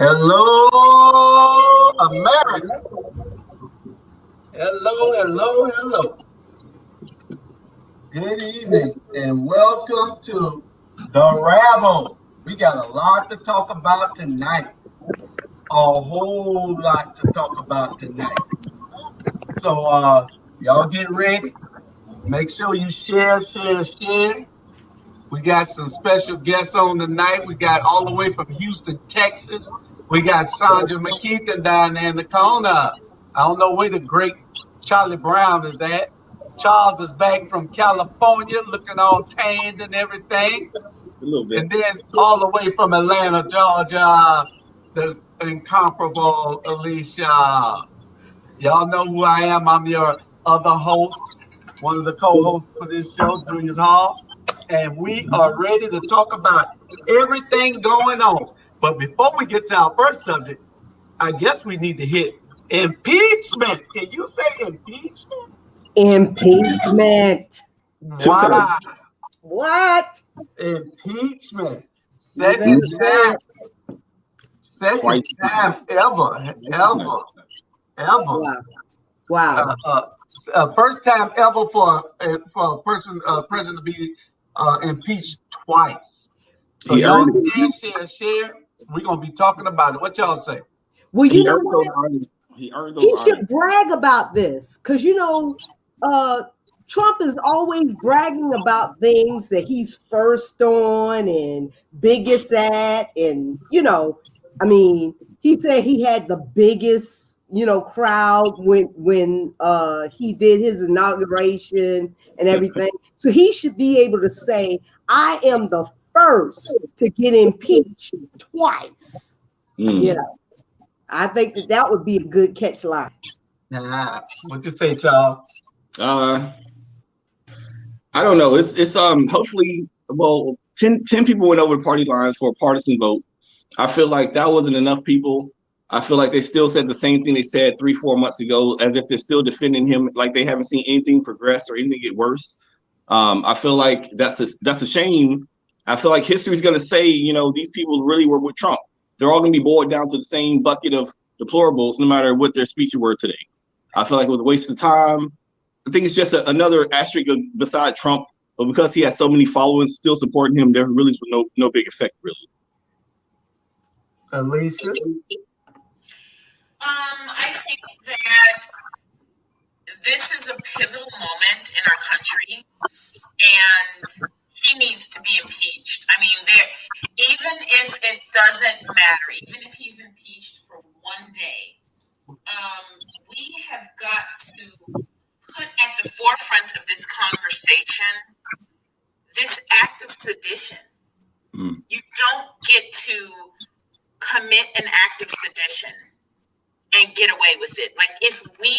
Hello, America. Hello. Good evening and welcome to the Rabble. We got a lot to talk about tonight. A whole lot to talk about tonight. So y'all get ready. Make sure you share. We got some special guests on tonight. We got all the way from Houston, Texas. We got Sandra McKeithen down there in the corner. I don't know where the great Charlie Brown is at. Charles is back from California looking all tanned and everything. A little bit. And then all the way from Atlanta, Georgia, the incomparable Alicia. Y'all know who I am. I'm your other host, one of the co-hosts for this show, Junior's Hall. And we are ready to talk about everything going on. But before we get to our first subject, I guess we need to hit impeachment. Can you say impeachment? Impeachment. Why? What? Impeachment. Second time ever. Wow. First time ever for a person, president to be impeached twice. So y'all share. We're gonna be talking about it. What y'all say? Well, you know what? He earned those. He should brag about this because Trump is always bragging about things that he's first on and biggest at, and he said he had the biggest crowd when he did his inauguration and everything. So he should be able to say, I am the first to get impeached twice. I think that would be a good catch line. What you say, Charles? I don't know. It's hopefully 10 people went over the party lines for a partisan vote. I feel like that wasn't enough people. I feel like they still said the same thing they said 3-4 months ago, as if they're still defending him, like they haven't seen anything progress or anything get worse. I feel like that's a shame. I feel like history's going to say, these people really were with Trump. They're all going to be boiled down to the same bucket of deplorables, no matter what their speeches were today. I feel like it was a waste of time. I think it's just another asterisk beside Trump, but because he has so many followers still supporting him, there really was no big effect, really. Alicia? I think that this is a pivotal moment in our country, and he needs to be impeached. I mean, even if it doesn't matter, even if he's impeached for one day, we have got to put at the forefront of this conversation this act of sedition. You don't get to commit an act of sedition and get away with it. Like, if we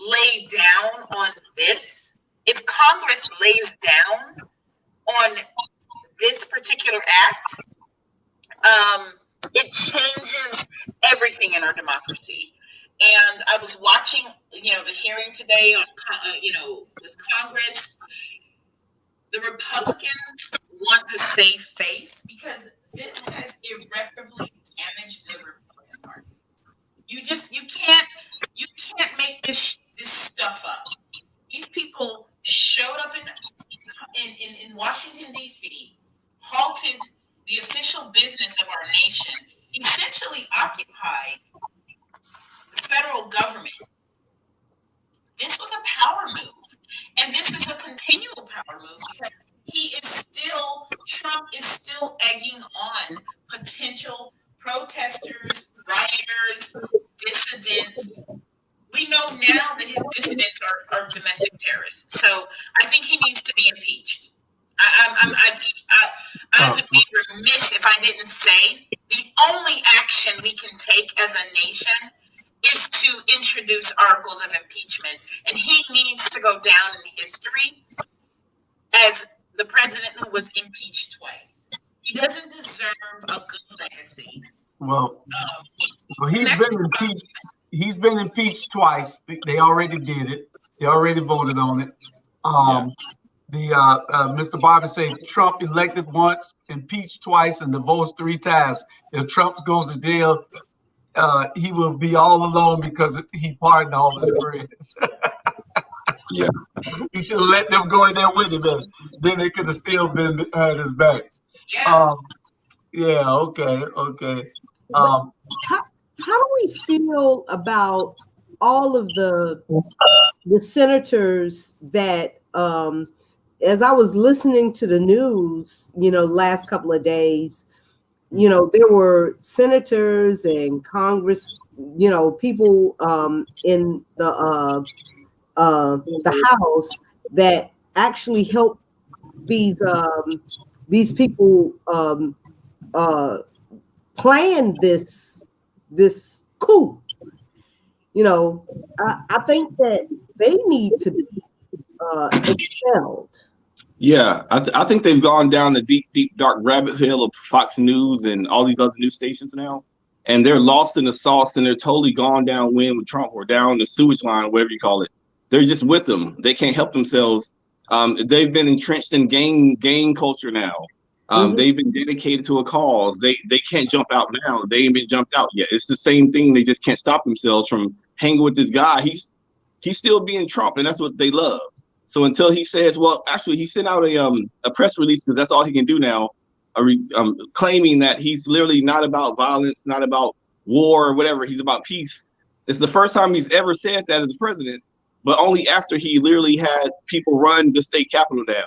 lay down on this, if Congress lays down on this particular act, it changes everything in our democracy. And I was watching, the hearing today on, with Congress. The Republicans want to save face because this has irreparably damaged the Republican Party. You can't make this stuff up. These people showed up in Washington, D.C., halted the official business of our nation, essentially occupied the federal government. This was a power move, and this is a continual power move because Trump is still egging on potential protesters, rioters, dissidents. We know now that his dissidents are domestic terrorists. So I think he needs to be impeached. I would be remiss if I didn't say the only action we can take as a nation is to introduce articles of impeachment. And he needs to go down in history as the president who was impeached twice. He doesn't deserve a good legacy. Well, he's been impeached twice. They already did it. They already voted on it. Mr. Barber said Trump elected once, impeached twice, and divorced 3 times. If Trump goes to jail, he will be all alone because he pardoned all his friends. Yeah. He should have let them go in there with him. Then they could have still been behind his back. Yeah. Yeah. Okay. But how do we feel about all of the senators that as I was listening to the news, last couple of days, there were senators and Congress, people in the House that actually helped these people plan this coup. I think that they need to be expelled. Yeah, I think they've gone down the deep, dark rabbit hole of Fox News and all these other news stations now, and they're lost in the sauce, and they're totally gone downwind with Trump, or down the sewage line, whatever you call it. They're just with them. They can't help themselves. They've been entrenched in gang culture now. They've been dedicated to a cause. They can't jump out now. They ain't been jumped out yet. It's the same thing. They just can't stop themselves from hanging with this guy. He's still being Trump, and that's what they love. So until he says, well, actually, he sent out a press release because that's all he can do now, claiming that he's literally not about violence, not about war or whatever. He's about peace. It's the first time he's ever said that as a president, but only after he literally had people run the state capitol down.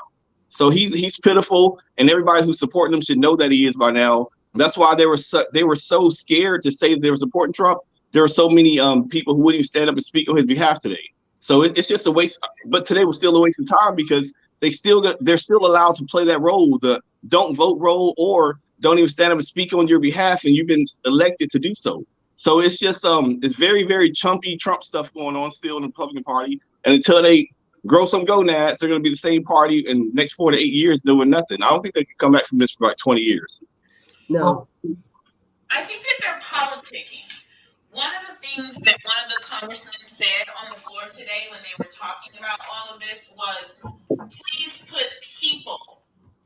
So he's pitiful, and everybody who's supporting him should know that he is by now. That's why they were so scared to say they were supporting Trump. There were so many people who wouldn't even stand up and speak on his behalf today. So it's just a waste. But today was still a waste of time because they're still allowed to play that role, the don't vote role, or don't even stand up and speak on your behalf, and you've been elected to do so. So it's just it's very, very chumpy Trump stuff going on still in the Republican Party. And until they grow some gonads, they're going to be the same party in the next 4 to 8 years doing nothing. I don't think they can come back from this for like 20 years. No. I think that they're politicking. One of the things that one of the congressmen said on the floor today when they were talking about all of this was, please put people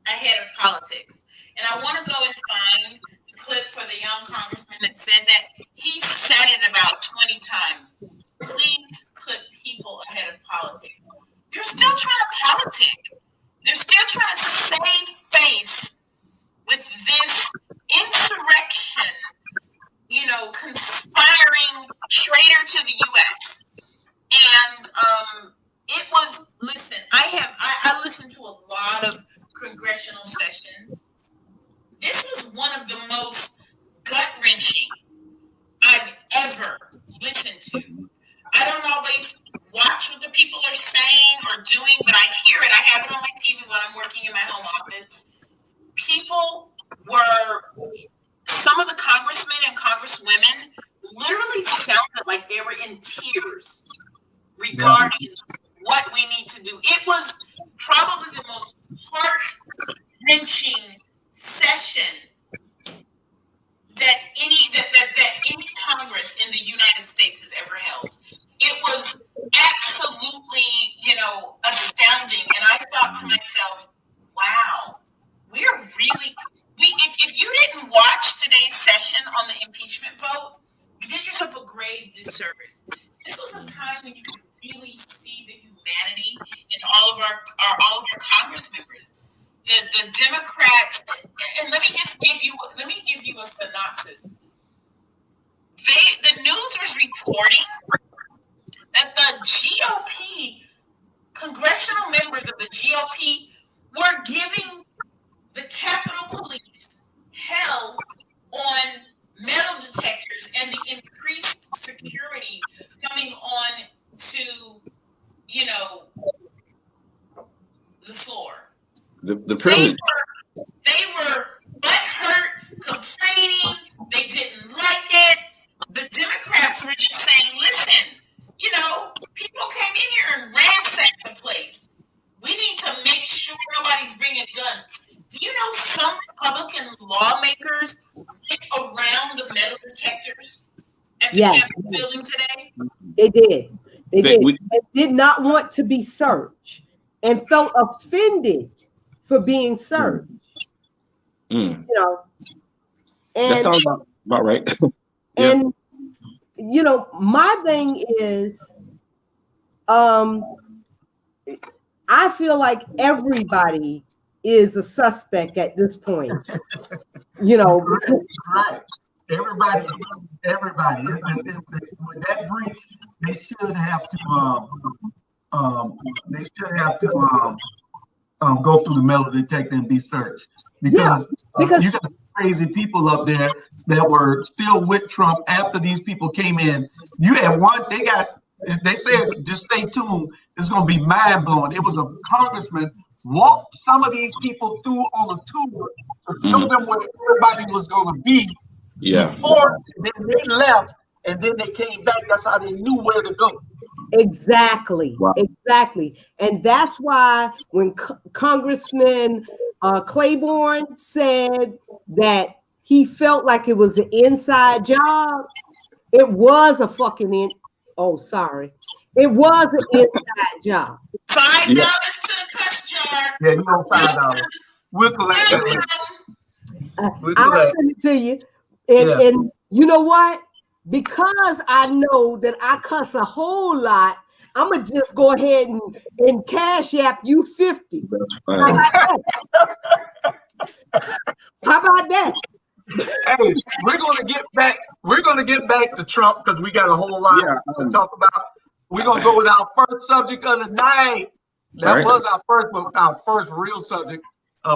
ahead of politics. And I want to go and find the clip for the young congressman that said that. He said it about 20 times. Please put people ahead of politics. They're still trying to politic. They're still trying to save face with this insurrection, conspiring traitor to the U.S. And it was, listen, I listened to a lot of congressional sessions. This was one of the most gut-wrenching I've ever listened to. I don't always watch what the people are saying or doing, but I hear it. I have it on my TV when I'm working in my home office. Some of the congressmen and congresswomen literally sounded like they were in tears regarding what we need to do. It was probably the most heart-wrenching session that any Congress in the United States has ever held. It was absolutely, astounding. And I thought to myself, wow, if you didn't watch today's session on the impeachment vote, you did yourself a grave disservice. This was a time when you could really see the humanity in all of our Congress members. The Democrats, and let me give you a synopsis. The news was reporting that the GOP, congressional members of the GOP, were giving the Capitol Police hell on metal detectors and the increased security coming on to, the floor. The privilege. They were butthurt, complaining. They didn't like it. The Democrats were just saying, listen, people came in here and ransacked the place. We need to make sure nobody's bringing guns. Do you know some Republican lawmakers went around the metal detectors at the Capitol building today? They did. They did not want to be searched. and felt offended for being searched. Mm. You know, That and sounds about right. Yeah. and you know, my thing is, I feel like everybody is a suspect at this point. You know, because Right. Everybody. With that breach, they should have to. They should have to go through the metal detector and be searched because you got crazy people up there that were still with Trump after these people came in. You had one. They said just stay tuned. It's going to be mind blowing. It was a congressman walked some of these people through on a tour to show them where everybody was going to be before then they left, and then they came back. That's how they knew where to go. exactly, Wow. exactly, and that's why when Congressman Claiborne said that he felt like it was an inside job, it was a fucking it was an inside job. $5 to the cuss jar. Yeah, you owe $5. We'll collect that later. I'll send it to you. And you know what? Because I know that I cuss a whole lot, I'm gonna just go ahead and cash app you 50. How about that? How about that? Hey, we're gonna get back to Trump because we got a whole lot to talk about. We're gonna go with our first subject of the night. That was our first real subject.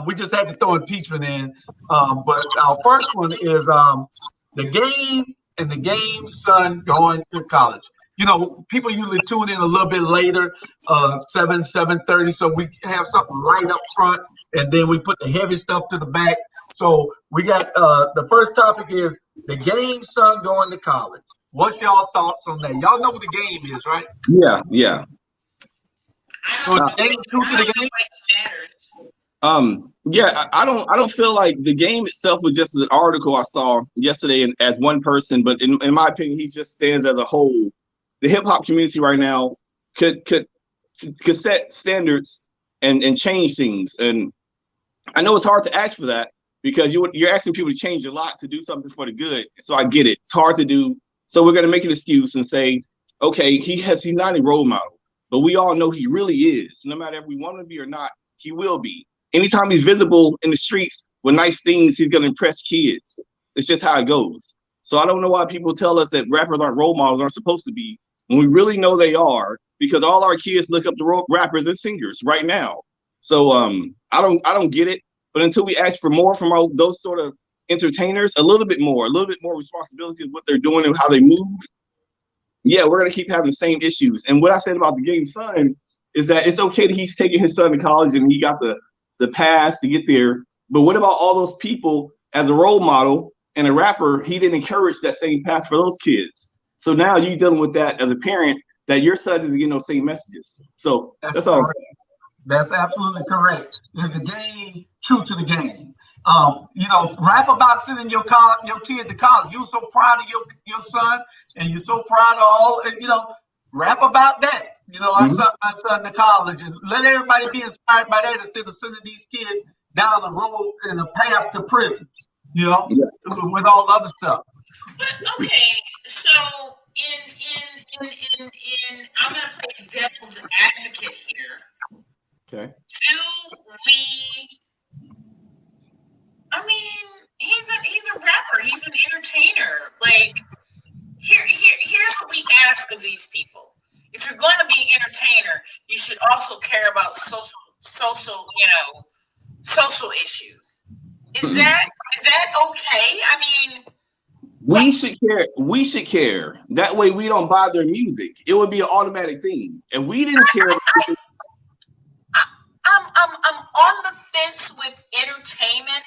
We just had to throw impeachment in. But our first one is the game and the game's son going to college. You know, people usually tune in a little bit later, 7:30, so we have something light up front, and then we put the heavy stuff to the back. So we got the first topic is the game's son going to college. What's y'all thoughts on that? Y'all know what the game is, right? Yeah. So it's the game, true to the game. I don't feel like the game itself was just an article I saw yesterday as one person, but in my opinion, he just stands as a whole. The hip hop community right now could set standards and change things. And I know it's hard to ask for that because you're asking people to change a lot to do something for the good. So I get it. It's hard to do. So we're going to make an excuse and say, okay, he's not a role model, but we all know he really is. No matter if we want to be or not, he will be. Anytime he's visible in the streets with nice things, he's going to impress kids. It's just how it goes. So I don't know why people tell us that rappers aren't role models, aren't supposed to be, when we really know they are, because all our kids look up to rappers and singers right now. So I don't get it. But until we ask for more from those sort of entertainers, a little bit more responsibility of what they're doing and how they move, yeah, we're going to keep having the same issues. And what I said about the game's son is that it's okay that he's taking his son to college and he got the pass to get there. But what about all those people as a role model and a rapper? He didn't encourage that same path for those kids. So now you're dealing with that as a parent, that your son isn't getting those same messages. So that's all. Correct. That's absolutely correct. Is the game true to the game? You know, rap about sending your kid to college. You're so proud of your son, and you're so proud of all. You know, rap about that. You know, I sent my son to college, and let everybody be inspired by that instead of sending these kids down the road in a path to prison. You know, with all the other stuff. But okay, so in I'm gonna play devil's advocate here. Okay. Do we? I mean, he's a rapper. He's an entertainer. Like here's what we ask of these people. If you're going to be an entertainer, you should also care about social issues. Is that okay? I mean, we should care. We should care. That way we don't buy their music. It would be an automatic thing. And we didn't care. I'm on the fence with entertainment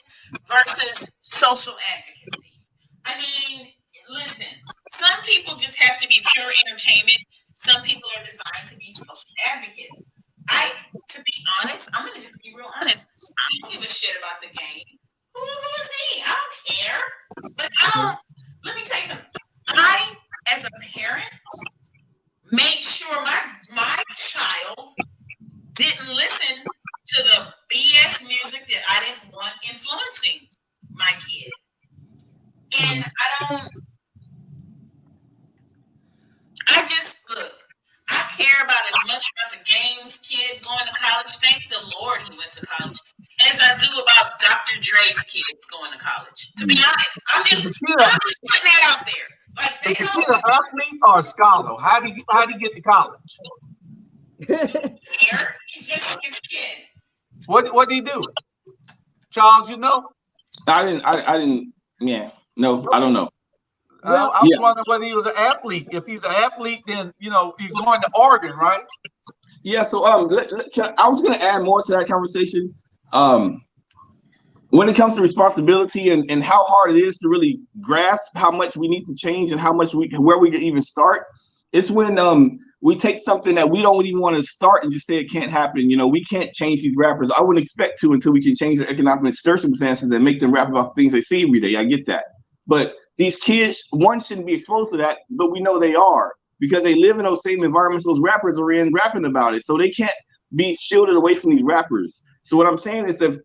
versus social advocacy. I mean, listen, some people just have to be pure entertainment. Some people are designed to be social advocates. To be honest, I'm gonna just be real honest. I don't give a shit about the game. Who is he? I don't care. But let me tell you something. I, as a parent, made sure my child didn't listen I do about Dr. Dre's kids going to college. To be honest, I'm just putting that out there. Like they know. Is he an athlete or a scholar? How do you get to college? He's just his kid. What did he do? Charles, you know? I didn't. Yeah, no, I don't know. Well, I was wondering whether he was an athlete. If he's an athlete, then he's going to Oregon, right? Yeah. So I was going to add more to that conversation. When it comes to responsibility and how hard it is to really grasp how much we need to change and how much where we can even start, it's when we take something that we don't even want to start and just say it can't happen. We can't change these rappers. I wouldn't expect to until we can change their economic circumstances and make them rap about things they see every day. I get that. But these kids, one, shouldn't be exposed to that, but we know they are because they live in those same environments those rappers are in rapping about it. So they can't be shielded away from these rappers. So what I'm saying is if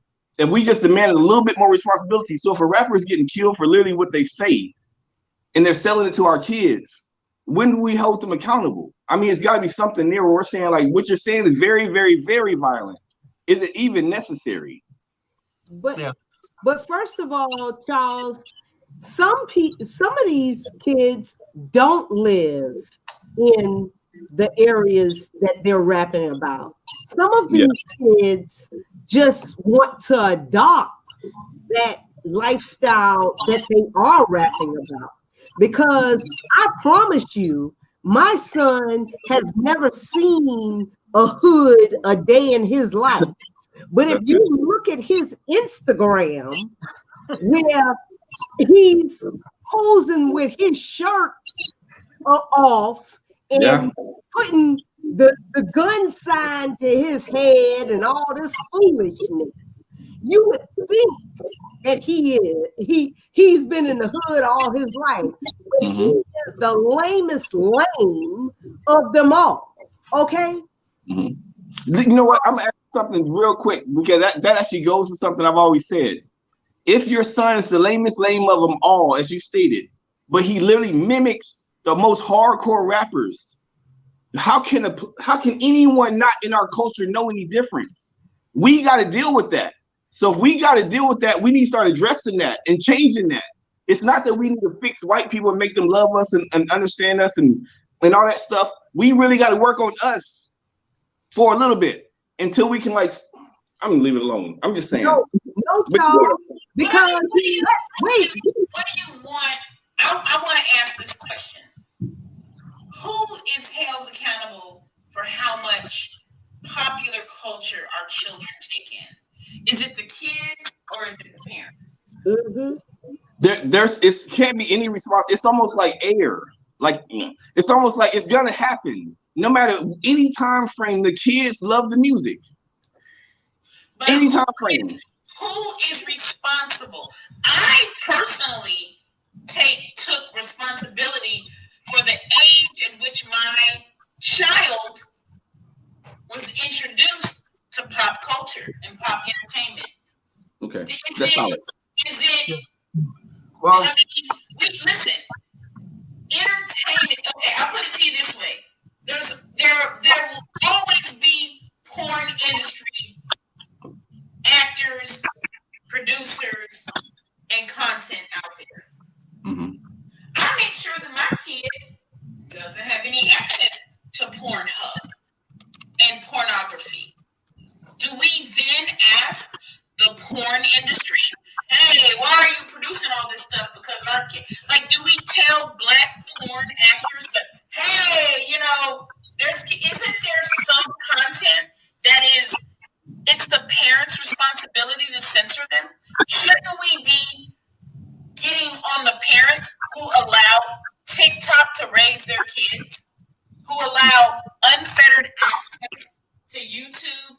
we just demanded a little bit more responsibility. So if a rapper is getting killed for literally what they say and they're selling it to our kids, when do we hold them accountable? I mean, it's got to be something there where we're saying, like, what you're saying is very, very, very violent. Is it even necessary? But first of all, Charles, some of these kids don't live in the areas that they're rapping about. Some of these kids just want to adopt that lifestyle that they are rapping about. Because I promise you, my son has never seen a hood a day in his life. But if you look at his Instagram, where he's posing with his shirt off and putting the gun sign to his head and all this foolishness, you would think that he's been in the hood all his life. But he is the lamest lame of them all. Okay? You know what? I'm gonna ask something real quick because that actually goes to something I've always said. If your son is the lamest lame of them all, as you stated, but he literally mimics the most hardcore rappers, how can anyone not in our culture know any difference? We got to deal with that. So if we got to deal with that, we need to start addressing that and changing that. It's not that we need to fix white people and make them love us and understand us and all that stuff. We really got to work on us for a little bit until we can I'm gonna leave it alone. I'm just saying. No, Charles, because what do you want? I want to ask this question. Who is held accountable for how much popular culture our children take in? Is it the kids or is it the parents? It can't be any response. It's almost like air. It's almost like it's gonna happen. No matter any time frame, the kids love the music. But any time frame. Who is responsible? I personally took responsibility for the age in which my child was introduced to pop culture and pop entertainment. Okay, that's solid. Is it? Well, listen. Entertainment. Okay, I'll put it to you this way: there will always be porn industry actors, producers, and content out there. I make sure that my kid doesn't have any access to Pornhub and pornography. Do we then ask the porn industry, hey, why are you producing all this stuff? Because our kid, do we tell Black porn actors that, hey, isn't there some content that is, it's the parents' responsibility to censor them? Shouldn't we be getting on the parents who allow TikTok to raise their kids, who allow unfettered access to YouTube,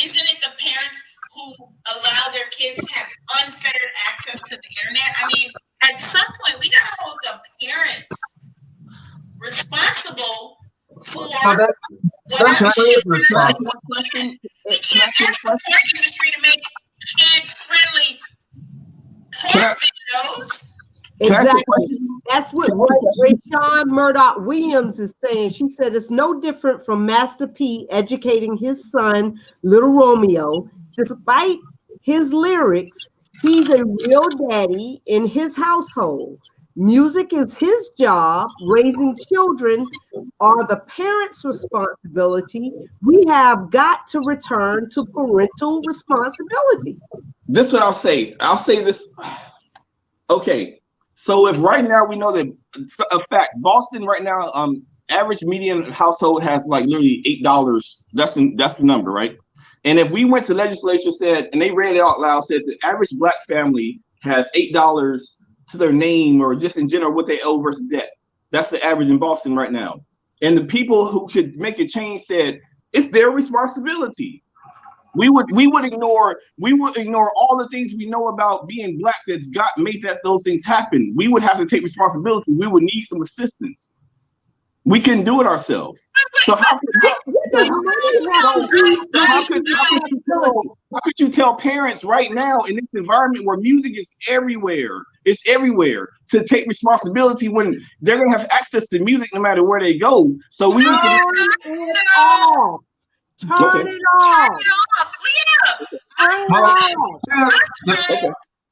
isn't it the parents who allow their kids to have unfettered access to the internet? I mean, at some point, we got to hold the parents responsible for what our children are doing. We can't ask the porn industry to make kid-friendly porn videos. Exactly. That's what Rayshawn Murdoch Williams is saying. She said it's no different from Master P educating his son, Little Romeo. Despite his lyrics, he's a real daddy in his household. Music is his job. Raising children are the parents' responsibility. We have got to return to parental responsibility. This is what I'll say. I'll say this. Okay. So if right now we know that, in fact, Boston right now, average median household has like literally $8. That's the number, right? And if we went to legislature said, and they read it out loud, said the average Black family has $8 to their name or just in general what they owe versus debt. That's the average in Boston right now. And the people who could make a change said it's their responsibility. We would ignore all the things we know about being Black that's made those things happen. We would have to take responsibility. We would need some assistance. We couldn't do it ourselves. So how could you tell parents right now in this environment where music is everywhere? It's everywhere to take responsibility when they're gonna have access to music no matter where they go. So we need to Turn it off. Turn it off.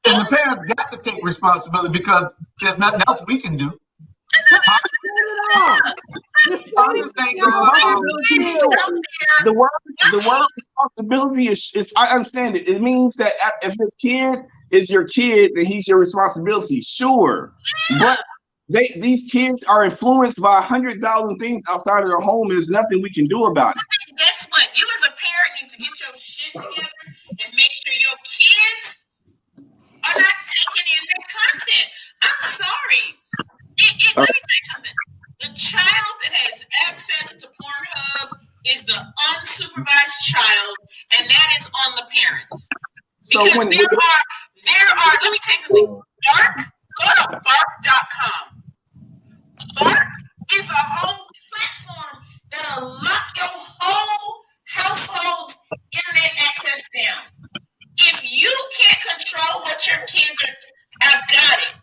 And the parents got to take responsibility because there's nothing else we can do. The word responsibility is I understand it. It means that if your kid is your kid, then he's your responsibility. Sure, but these kids are influenced by 100,000 things outside of their home. And there's nothing we can do about it. Guess what? You as a parent need to get your shit together and make sure your kids are not taking in that content. I'm sorry. Let me tell you something. The child that has access to Pornhub is the unsupervised child, and that is on the parents. Because there are, let me tell you something. Go to bark.com. Bark is a whole platform that'll lock your whole household's internet access down. If you can't control what your kids are, I've got it.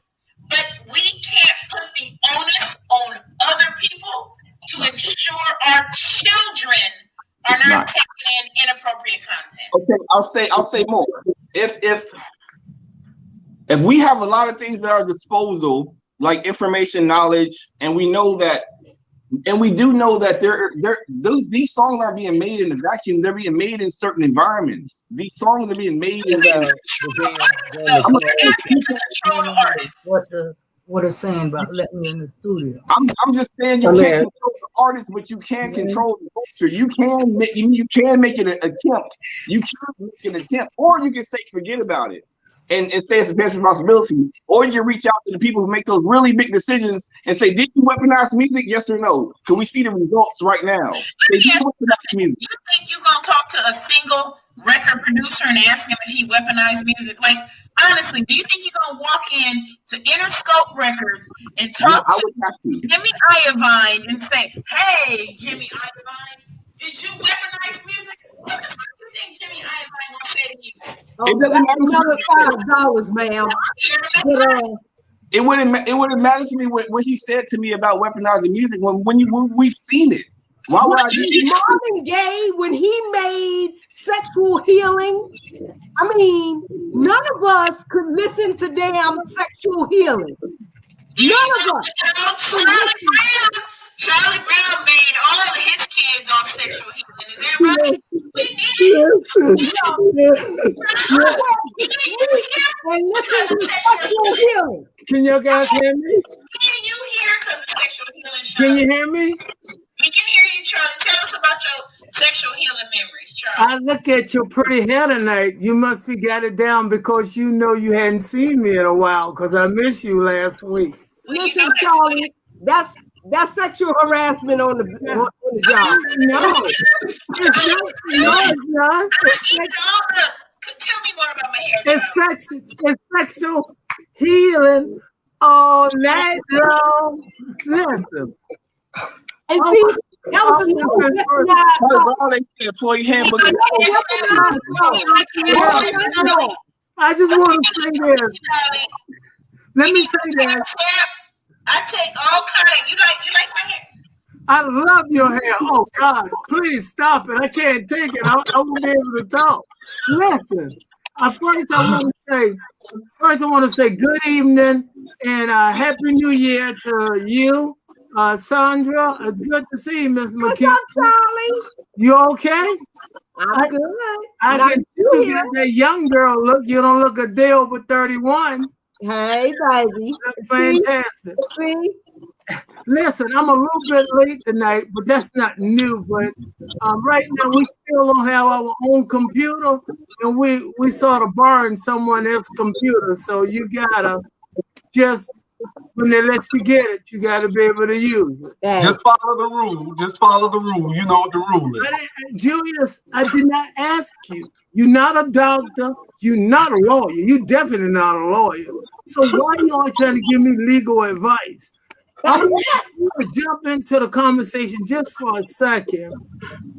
But we can't put the onus on other people to ensure our children are not taking in inappropriate content. Okay, I'll say more. If we have a lot of things at our disposal, like information, knowledge, and we know that, and we do know that these songs aren't being made in a vacuum. They're being made in certain environments. These songs are being made in what it's saying about letting me in the studio. I'm just saying you can't control the artist, but you can control the culture. You can make it an attempt. You can make an attempt, or you can say forget about it and say it's a parent's responsibility, or you reach out to the people who make those really big decisions and say, did you weaponize music? Yes or no? Can we see the results right now? You think you're gonna talk to a single record producer and ask him if he weaponized music? Like, honestly, do you think you're gonna walk in to Interscope Records and talk to Jimmy Iovine and say, hey, Jimmy Iovine, did you weaponize music? What the fuck do you think Jimmy Iovine will say to you? Another $5, ma'am. It wouldn't matter to me what he said to me about weaponizing music when we've seen it. Why would I do Marvin Gaye, when he made Sexual Healing, I mean, none of us could listen to damn Sexual Healing. None of us. Charlie Brown made all of his kids off Sexual Healing. Is that right? We need it. And listen to Sexual Healing. Can you guys hear me? Can you hear because of Sexual Healing? Can you hear me? We can hear you, Charlie. Tell us about your sexual healing memories, Charlie. I look at your pretty hair tonight. You must be got it down because you know you hadn't seen me in a while because I missed you last week. Listen, Charlie, that's sexual harassment on the job. No, it's not. Tell me more about my hair. It's sexual healing all night long. Listen. And see, that was I just want to say this. Let me say that. I take all kind of. You like my hair? I love your hair. Oh God, please stop it. I can't take it. I won't be able to talk. Listen, first I want to say good evening and happy New Year to you, Sandra. It's good to see you, Miss McKee. What's up, Charlie? You okay? I'm good. I Nice can to you hear. get that young girl look. You don't look a day over 31. Hey, baby. That's fantastic. See? Listen, I'm a little bit late tonight, but that's not new. But right now, we still don't have our own computer, and we sort of borrowing someone else's computer. So you gotta just, when they let you get it, you gotta be able to use it. Hey. Just follow the rule. Just follow the rule. You know what the rule is. Julius, I did not ask you. You're not a doctor. You're not a lawyer. You're definitely not a lawyer. So why are you all trying to give me legal advice? I want to jump into the conversation just for a second.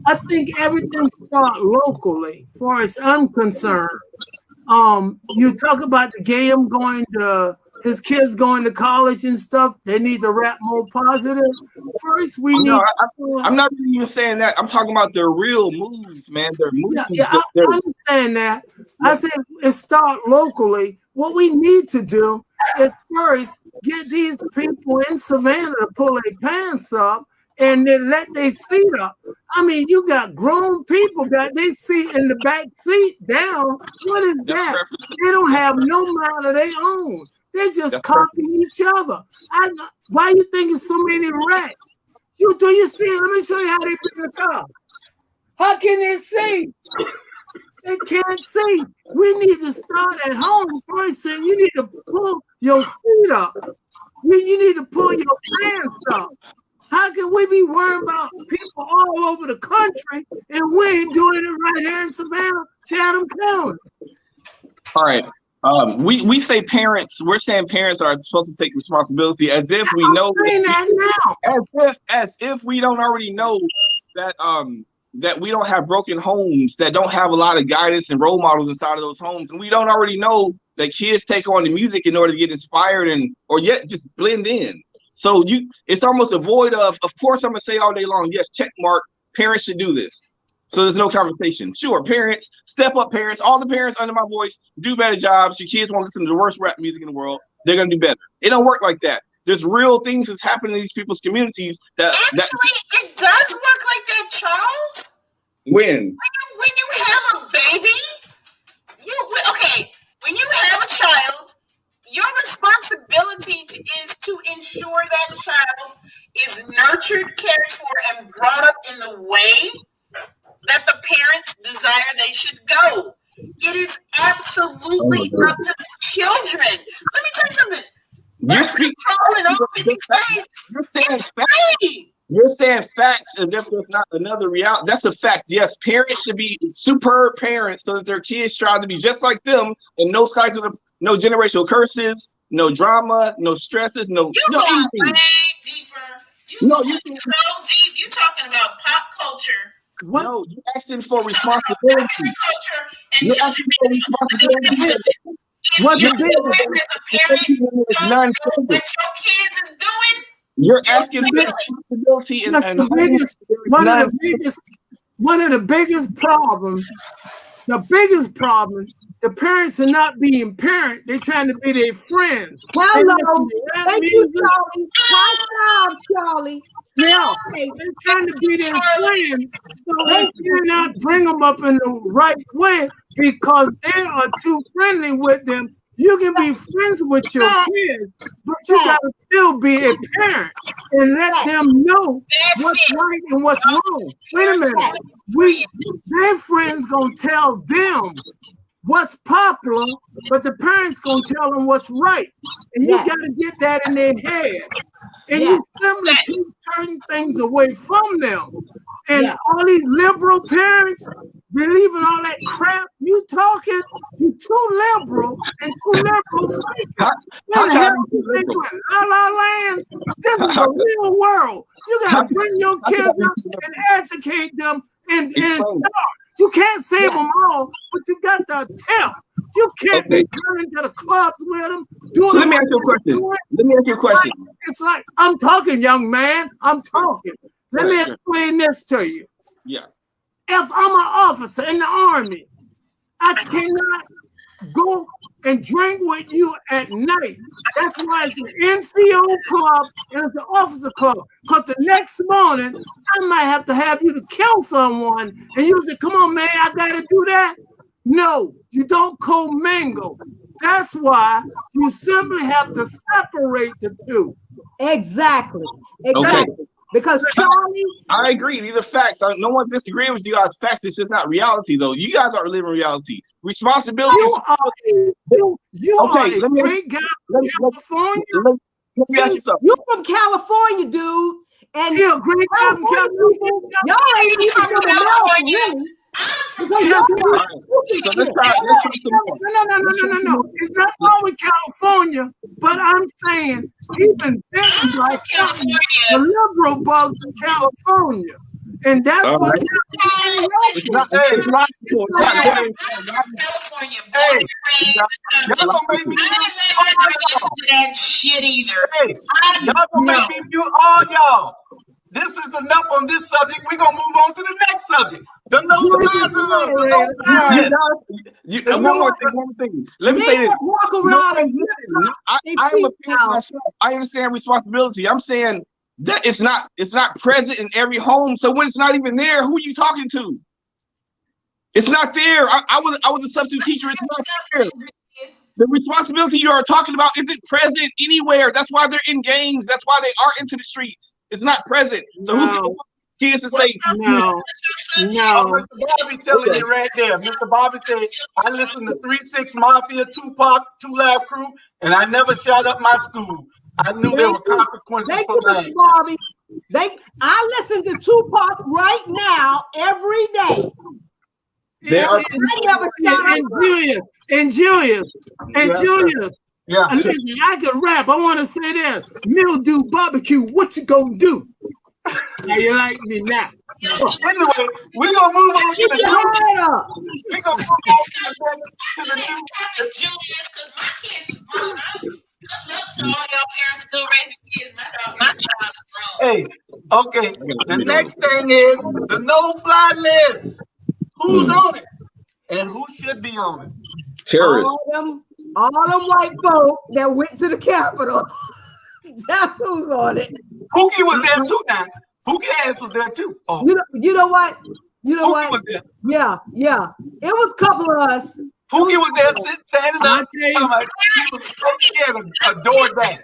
I think everything starts locally, as far as I'm concerned. You talk about the game his kids going to college and stuff. They need to rap more positive. First, we need. I'm not even saying that. I'm talking about their real moves, man. Their moves. Yeah, I understand that. I said it start locally. What we need to do is first get these people in Savannah to pull their pants up and then let their seat up. I mean, you got grown people got their seat in the back seat down. What is that? They don't have no mind of their own. They just copying each other. Why you think it's so many wrecks? Do you see? Let me show you how they bring it up. How can they see? They can't see. We need to start at home first, and you need to pull your feet up. You need to pull your pants up. How can we be worried about people all over the country and we ain't doing it right here in Savannah, Chatham County? All right. We say parents. We're saying parents are supposed to take responsibility, as if we know. I'm saying that now. As if we don't already know that that we don't have broken homes, that don't have a lot of guidance and role models inside of those homes, and we don't already know that kids take on the music in order to get inspired or yet just blend in. So it's almost a void of course I'm gonna say all day long, yes, check mark, parents should do this. So there's no conversation. Sure, parents, step up parents, all the parents under my voice, do better jobs. Your kids won't listen to the worst rap music in the world. They're gonna do better. It don't work like that. There's real things that's happening in these people's communities Actually, it does work like that, Charles. When you have a baby, when you have a child, your responsibility is to ensure that child is nurtured, cared for, and brought up in the way that the parents desire they should go. It is absolutely up to the children. Let me tell you something. You're saying facts as if there's not another reality. That's a fact. Yes, parents should be superb parents so that their kids strive to be just like them, and no cycle of no generational curses, no drama, no stresses, no way deeper. You're so deep. You're talking about pop culture. What? No, you're asking for responsibility. You're asking for responsibility. What you as a parent don't know what your kids is doing, you're asking for responsibility. One of the biggest problems. The biggest problem, the parents are not being parents. They're trying to be their friends. Hello. Thank you, Charlie. High five, Charlie. Yeah, they're trying to be their friends, so they cannot bring them up in the right way because they are too friendly with them. You can be friends with your kids, but you gotta still be a parent and let them know what's right and what's wrong. Wait a minute. Their friends gonna tell them what's popular, but the parents gonna tell them what's right. And you gotta get that in their head. And you simply keep turning things away from them. And all these liberal parents believe in all that crap you talking, you too liberal and too liberal thinking. What the hell you think with La La Land? This is a real world. You gotta bring your kids up and educate them and start. You can't save them all, but you got to attempt You can't Okay. be going to the clubs with them. So let me ask you a question. Let me ask you a question. It's like, I'm talking, young man. I'm talking. Let me explain this to you. Yeah. If I'm an officer in the Army, I cannot go and drink with you at night. That's why it's the NCO club and it's the officer club. Because the next morning, I might have to have you to kill someone. And you say, come on, man, I got to do that. No, you don't commingle. That's why you simply have to separate the two. Exactly. Okay. Because Charlie, I agree. These are facts. No one's disagreeing with you guys. Facts. It's just not reality, though. You guys aren't living reality. Responsibility. You are a great guy from California. Let me ask you something. You from California, dude. And you're a great guy from California. Y'all ain't even from California. No. It's not always California, but I'm saying even then, like the liberal bugs in California, and that's what's happening. It's not California. Hey, y'all gonna make me listen to that shit either. Hey, y'all gonna make me mute all y'all. This is enough on this subject. We're gonna move on to the next subject. The one more thing. Let me say this. I'm a parent myself. I understand responsibility. I'm saying that it's not present in every home. So when it's not even there, who are you talking to? It's not there. I was a substitute teacher. It's not there. The responsibility you are talking about isn't present anywhere. That's why they're in gangs. That's why they are into the streets. It's not present. So who's kids to say no? Mr. Bobby telling you right there. Mr. Bobby said, I listened to 3-6 Mafia, Tupac, 2 Live Crew, and I never shot up my school. I knew there were consequences for that. Bobby. I listen to Tupac right now every day. Julius. Yeah. Listen, I can rap. I want to say this. Mildew barbecue, what you gonna do? Now you like me now. Anyway, we're gonna move on to the new. We're gonna move on to the new. Julius, because my kids is grown up. Good luck to all y'all parents still raising kids. My child is grown. Hey, okay. The next thing is the no-fly list. Who's on it? And who should be on it? Terrorists. All them white folk that went to the Capitol. That's who's on it. Pookie was there too now. Pookie ass was there too. Oh. You know what? Pookie was there. Yeah. It was a couple of us. Pookie was there standing up. He was taking a door back.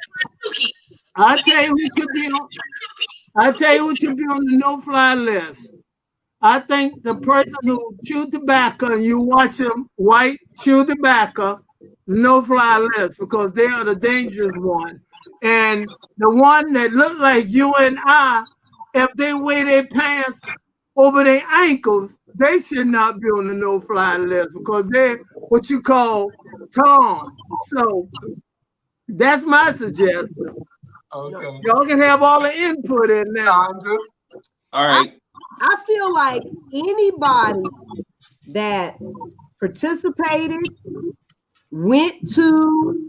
I tell you who should be on the no-fly list. I think the person who chew tobacco and you watch them white chew tobacco, no-fly list, because they are the dangerous one. And the one that look like you and I, if they wear their pants over their ankles, they should not be on the no-fly list because they're what you call Tom. So that's my suggestion. Okay. Y'all can have all the input in there. All right. I feel like anybody that participated, went to,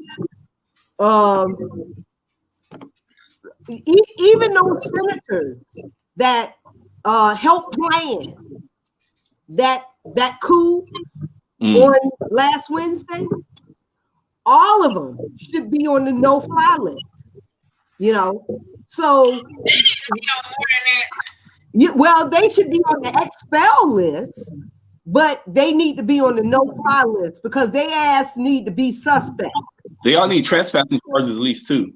even those senators that helped plan that coup on last Wednesday, all of them should be on the no-fly list. You know, so well, they should be on the expel list, but they need to be on the no-fly list because they ass need to be suspect. They all need trespassing charges at least too.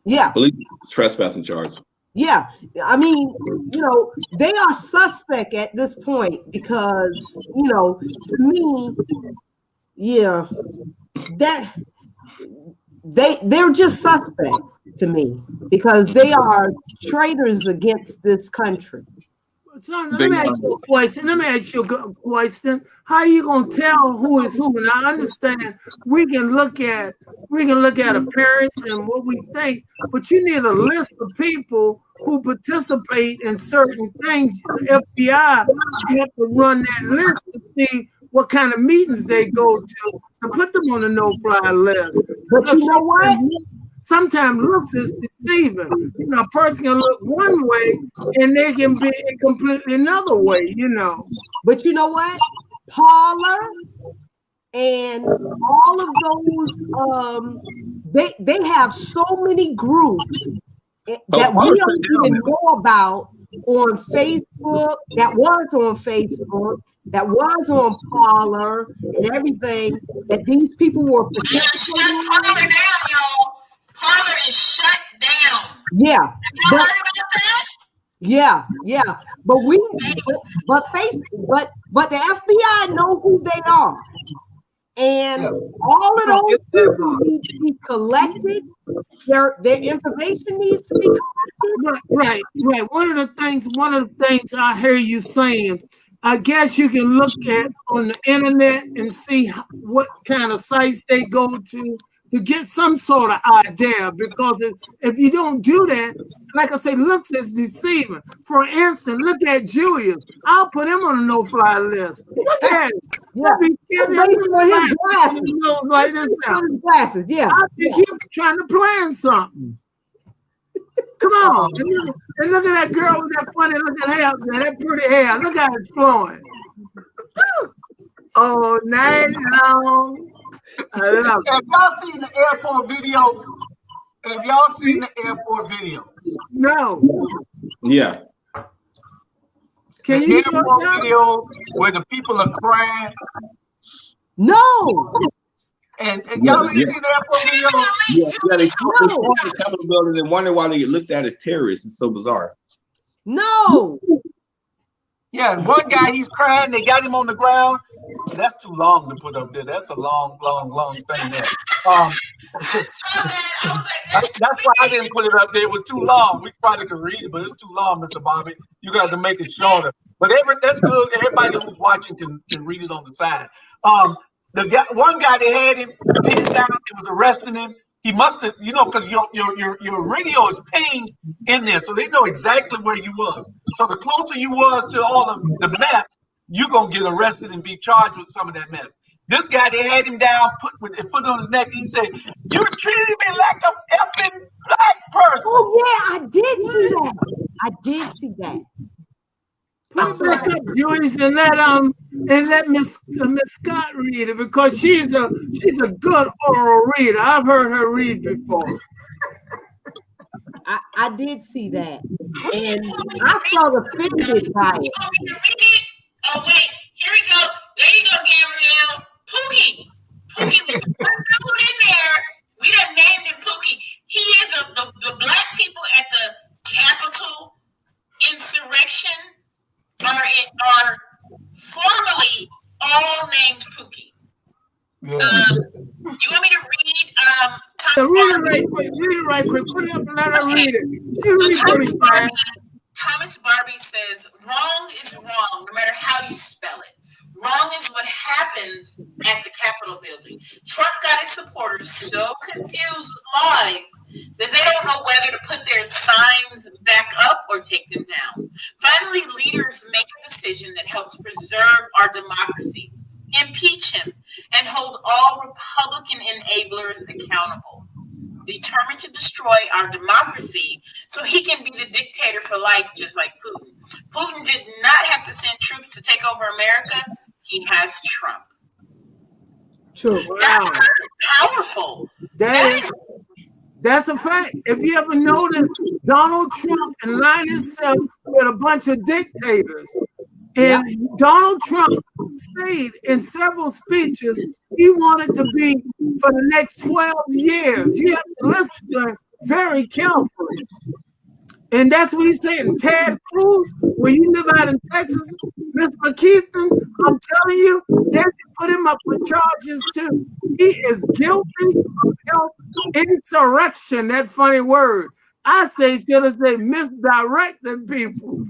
Yeah. At least trespassing charge. Yeah. I mean, you know, they are suspect at this point because, you know, to me, yeah, that they're just suspect to me because they are traitors against this country. So let me ask you a question. How are you gonna tell who is who? And I understand we can look at appearance and what we think, but you need a list of people who participate in certain things. The FBI have to run that list to see what kind of meetings they go to put them on the no-fly list. But you know what? Sometimes looks is deceiving. You know, a person can look one way and they can be completely another way, you know. But you know what? Parlor and all of those, they have so many groups that we don't even know about on Facebook, that was on Facebook, that was on Parlor and everything, that these people were Shut Parlor down, y'all. Parlor is shut down. Yeah. Have you heard about that? Yeah. But the FBI know who they are. And all of those people need to be collected. Their information needs to be collected. Right. One of the things I hear you saying, I guess you can look at on the internet and see what kind of sites they go to get some sort of idea. Because if you don't do that, like I say, looks is deceiving. For instance, look at Julius. I'll put him on a no-fly list. Look at it. Yeah. Like this now. Glasses. Yeah. I think he's trying to plan something. Come on. And look at that girl with that funny looking hair, that pretty hair. Look how it's flowing. Oh, night long. Have y'all seen the airport video? Have y'all seen the airport video? No. Yeah. Can the you airport video where the people are crying? No. And y'all ain't seen the airport video? Yeah, they saw the Capitol building and wonder why they get looked at as terrorists. It's so bizarre. No. Yeah, one guy, he's crying. They got him on the ground. That's too long to put up there. That's a long thing there. That's why I didn't put it up there. It was too long. We probably could read it, but it's too long, Mr. Bobby. You got to make it shorter. But that's good. Everybody who's watching can read it on the side. One guy, they had him pinned down. It was arresting him. He must have, because your radio is pinged in there, so they know exactly where you was. So the closer you was to all of the mess, you're going to get arrested and be charged with some of that mess. This guy, they had him down, put with a foot on his neck. He said, "You treated me like a effing black person." Oh, yeah, I did see that. Put it back up, Joyce, and let Miss Scott read it, because she's a good oral reader. I've heard her read before. I did see that, and I felt offended by it. You want me to read it? Oh wait, here we go. There you go, Gabrielle. Pookie was put in there. We done named him Pookie. He is the black people at the Capitol insurrection are formally all named Pookie. Yeah. You want me to read? Read it right quick. Put it up and let her read it. Thomas Barbie says, "Wrong is wrong, no matter how you spell it. Wrong is what happens at the Capitol building. Trump got his supporters so confused with lies that they don't know whether to put their signs back up or take them down. Finally, leaders make a decision that helps preserve our democracy. Impeach him and hold all Republican enablers accountable. Determined to destroy our democracy so he can be the dictator for life, just like Putin. Putin did not have to send troops to take over America. He has Trump." True. That's powerful. That's a fact. If you ever notice, Donald Trump aligned himself with a bunch of dictators. And Donald Trump said in several speeches he wanted to be for the next 12 years. You have to listen to him very carefully. And that's what he's saying. Ted Cruz, when you live out in Texas, Mr. McKeithen, I'm telling you, they should put him up for charges too. He is guilty of insurrection, that funny word. I say should have said misdirecting people.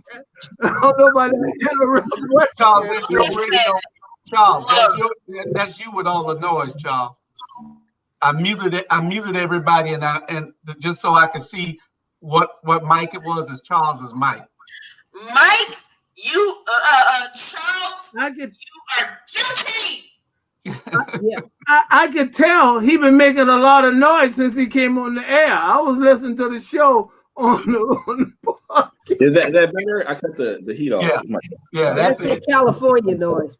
I don't know about that. Charles, that's your radio. Charles, that's you with all the noise, Charles. I muted everybody, and just so I could see what mic it was. Is Charles's mic? Mike, you Charles, I get. you are guilty. Yeah. I could tell he been making a lot of noise since he came on the air. I was listening to the show on the podcast. Is that better? I cut the heat off. Yeah, That's that's that it. California noise.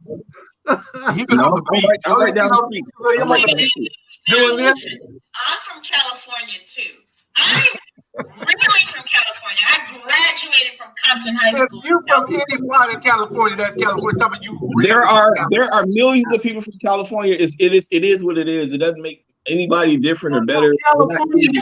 He been on the beat. I'm right down the street. I'm right down the street. Doing this. Listen, I'm from California too. I'm really from California. I graduated from Compton High If School. you from any part of California, that's California. Tell me you really There are California. millions of people from California. It is what it is. It doesn't make anybody different or better. California, It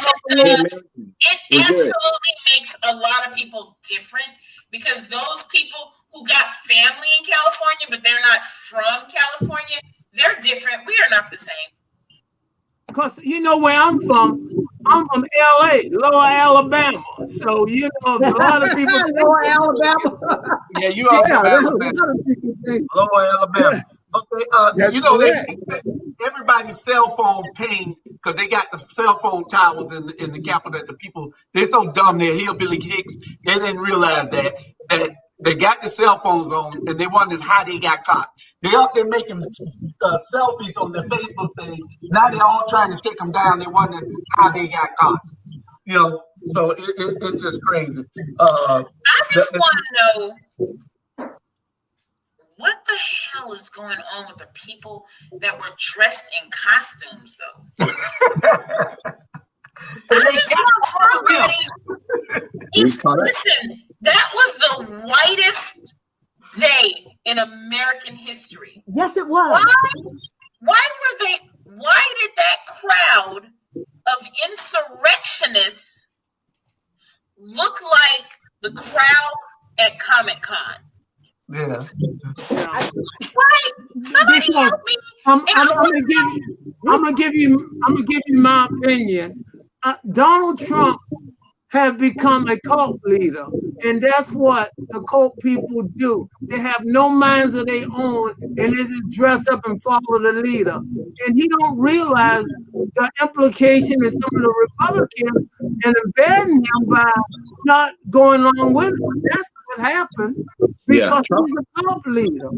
absolutely makes a lot of people different because those people who got family in California, but they're not from California, they're different. We are not the same. because you know where I'm from. I'm from LA, Lower Alabama. So you know a lot of people Lower Alabama. Yeah, you are from that's Alabama. what a lot of people think. Lower Alabama. Okay, That's you know correct. everybody's cell phone ping because they got the cell phone towers in the capital. That the people they're so dumb. They're hillbilly hicks. They didn't realize that they got the cell phones on and they wondered how they got caught. They're up there making selfies on their Facebook page. Now they're all trying to take them down. They wonder how they got caught. You know, so it's just crazy. I just want to know what the hell is going on with the people that were dressed in costumes, though. I just want somebody. Listen, that was the whitest day in American history. Yes, it was. Why did that crowd of insurrectionists look like the crowd at Comic-Con? Yeah. Why? Somebody help me. I'm gonna give you my opinion. Donald Trump have become a cult leader, and that's what the cult people do. They have no minds of their own, and they just dress up and follow the leader. And he don't realize the implication is some of the Republicans and embedding him by not going along with him. That's what happened because he's a cult leader.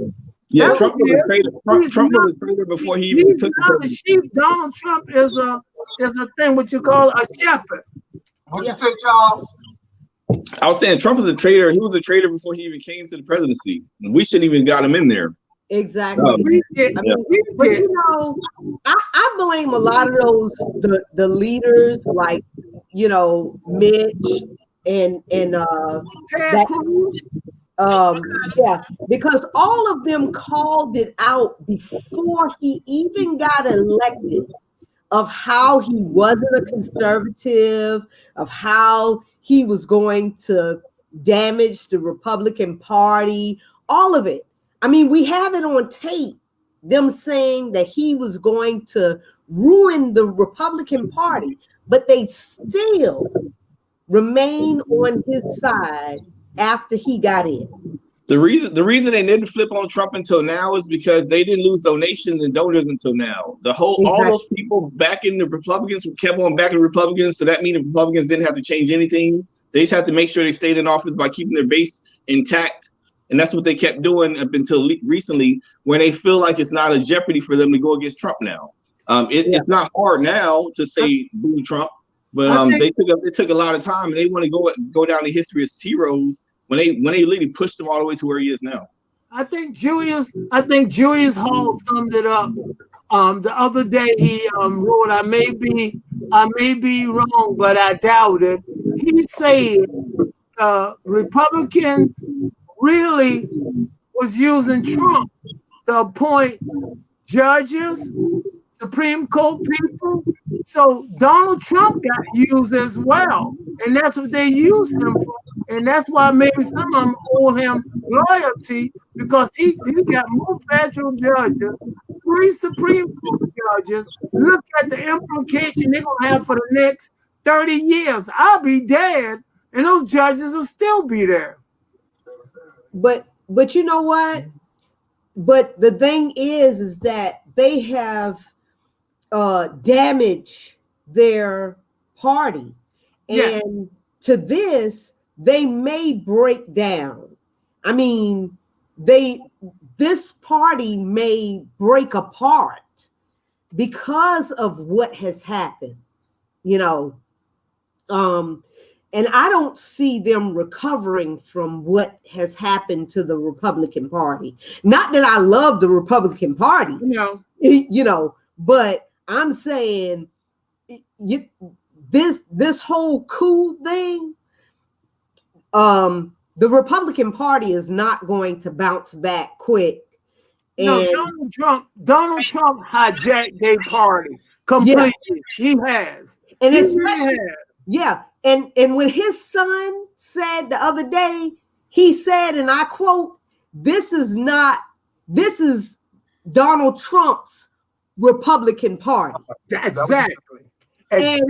Yeah, That's Trump was a traitor. Trump was a traitor before he even took not a sheep. Donald Trump is a thing what you call a shepherd. What you say, Charles? I was saying Trump was a traitor. He was a traitor before he even came to the presidency. We shouldn't even got him in there. Exactly. But you know, I blame a lot of those the leaders like Mitch and Ted Cruz. Because all of them called it out before he even got elected of how he wasn't a conservative, of how he was going to damage the Republican Party, all of it. I mean, we have it on tape, them saying that he was going to ruin the Republican Party, but they still remain on his side after he got in. The reason they didn't flip on Trump until now is because they didn't lose donations and donors until now. All those people back in the Republicans kept on backing the Republicans, so that means the Republicans didn't have to change anything. They just had to make sure they stayed in office by keeping their base intact, and that's what they kept doing up until recently, when they feel like it's not a jeopardy for them to go against Trump now. It's not hard now to say boo Trump, but they took a lot of time, and they want to go down the history as heroes when they literally pushed him all the way to where he is now. I think Julius Hall summed it up. The other day he wrote, I may be wrong, but I doubt it. He said Republicans really was using Trump to appoint judges, Supreme Court people. So Donald Trump got used as well. And that's what they used him for. And that's why maybe some of them owe him loyalty, because he got more federal judges, 3 Supreme Court judges. Look at the implication they're going to have for the next 30 years. I'll be dead, and those judges will still be there. But you know what? But the thing is that they have damaged their party. And to this, they may break down. I mean, this party may break apart because of what has happened, you know. And I don't see them recovering from what has happened to the Republican Party. Not that I love the Republican Party, you know, but I'm saying this whole coup thing, the Republican Party is not going to bounce back quick. And no, Donald Trump hijacked their party completely. Yeah. He has. And especially, yeah. And when his son said the other day, he said, and I quote, this is Donald Trump's Republican Party. Exactly. And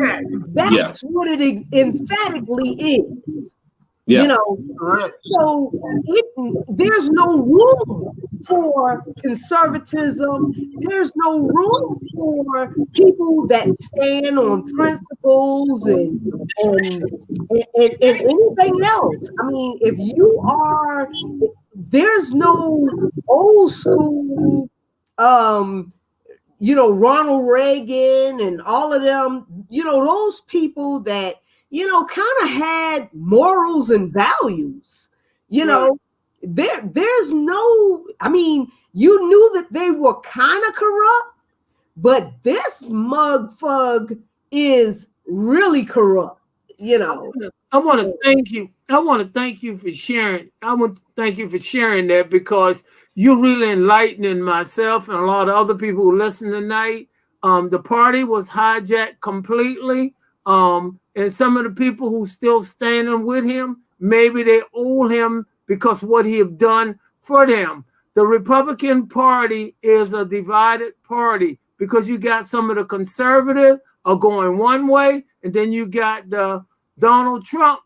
that's what it emphatically is. Yeah. You know, so there's no room for conservatism. There's no room for people that stand on principles and anything else. I mean, if you are, there's no old school, you know, Ronald Reagan and all of them, you know, those people that, you know, kind of had morals and values, you know, there's no, I mean, you knew that they were kind of corrupt, but this mugfug is really corrupt, you know. I want to thank you. I want to thank you for sharing. I want to thank you for sharing that, because you're really enlightening myself and a lot of other people who listen tonight. The party was hijacked completely. And some of the people who still standing with him, maybe they owe him because what he have done for them. The Republican Party is a divided party because you got some of the conservatives are going one way, and then you got the Donald Trump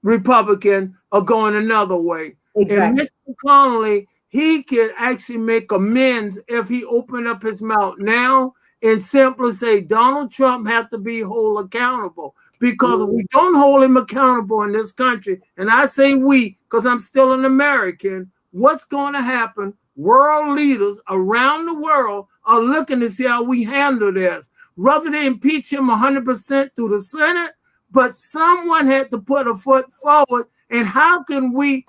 Republican are going another way. Exactly. And Mr. Connolly, he can actually make amends if he open up his mouth now and simply say Donald Trump have to be held accountable, because if we don't hold him accountable in this country, and I say we because I'm still an American, what's going to happen? World leaders around the world are looking to see how we handle this. Rather than impeach him 100% through the Senate, but someone had to put a foot forward. And how can we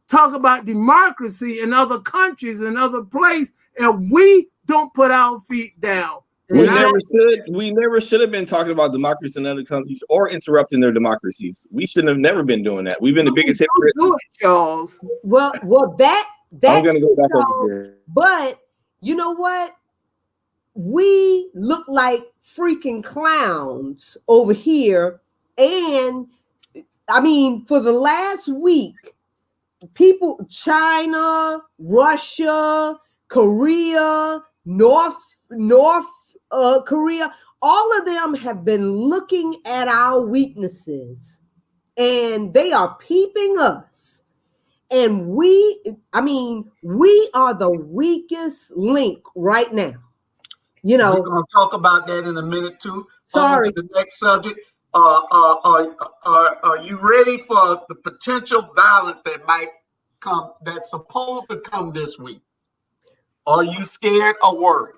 talk about democracy in other countries and other places if we don't put our feet down? We never should have been talking about democracy in other countries or interrupting their democracies. We shouldn't have never been doing that. We've been the biggest hypocrites. Do it, Charles. Well, that I'm gonna go back over here. But you know what? We look like freaking clowns over here. And I mean, for the last week, people, China, Russia, Korea, North Korea, all of them have been looking at our weaknesses, and they are peeping us. And we are the weakest link right now. You know, we're going to talk about that in a minute too. Sorry. On to the next subject. Are you ready for the potential violence that might come, that's supposed to come this week? Are you scared or worried?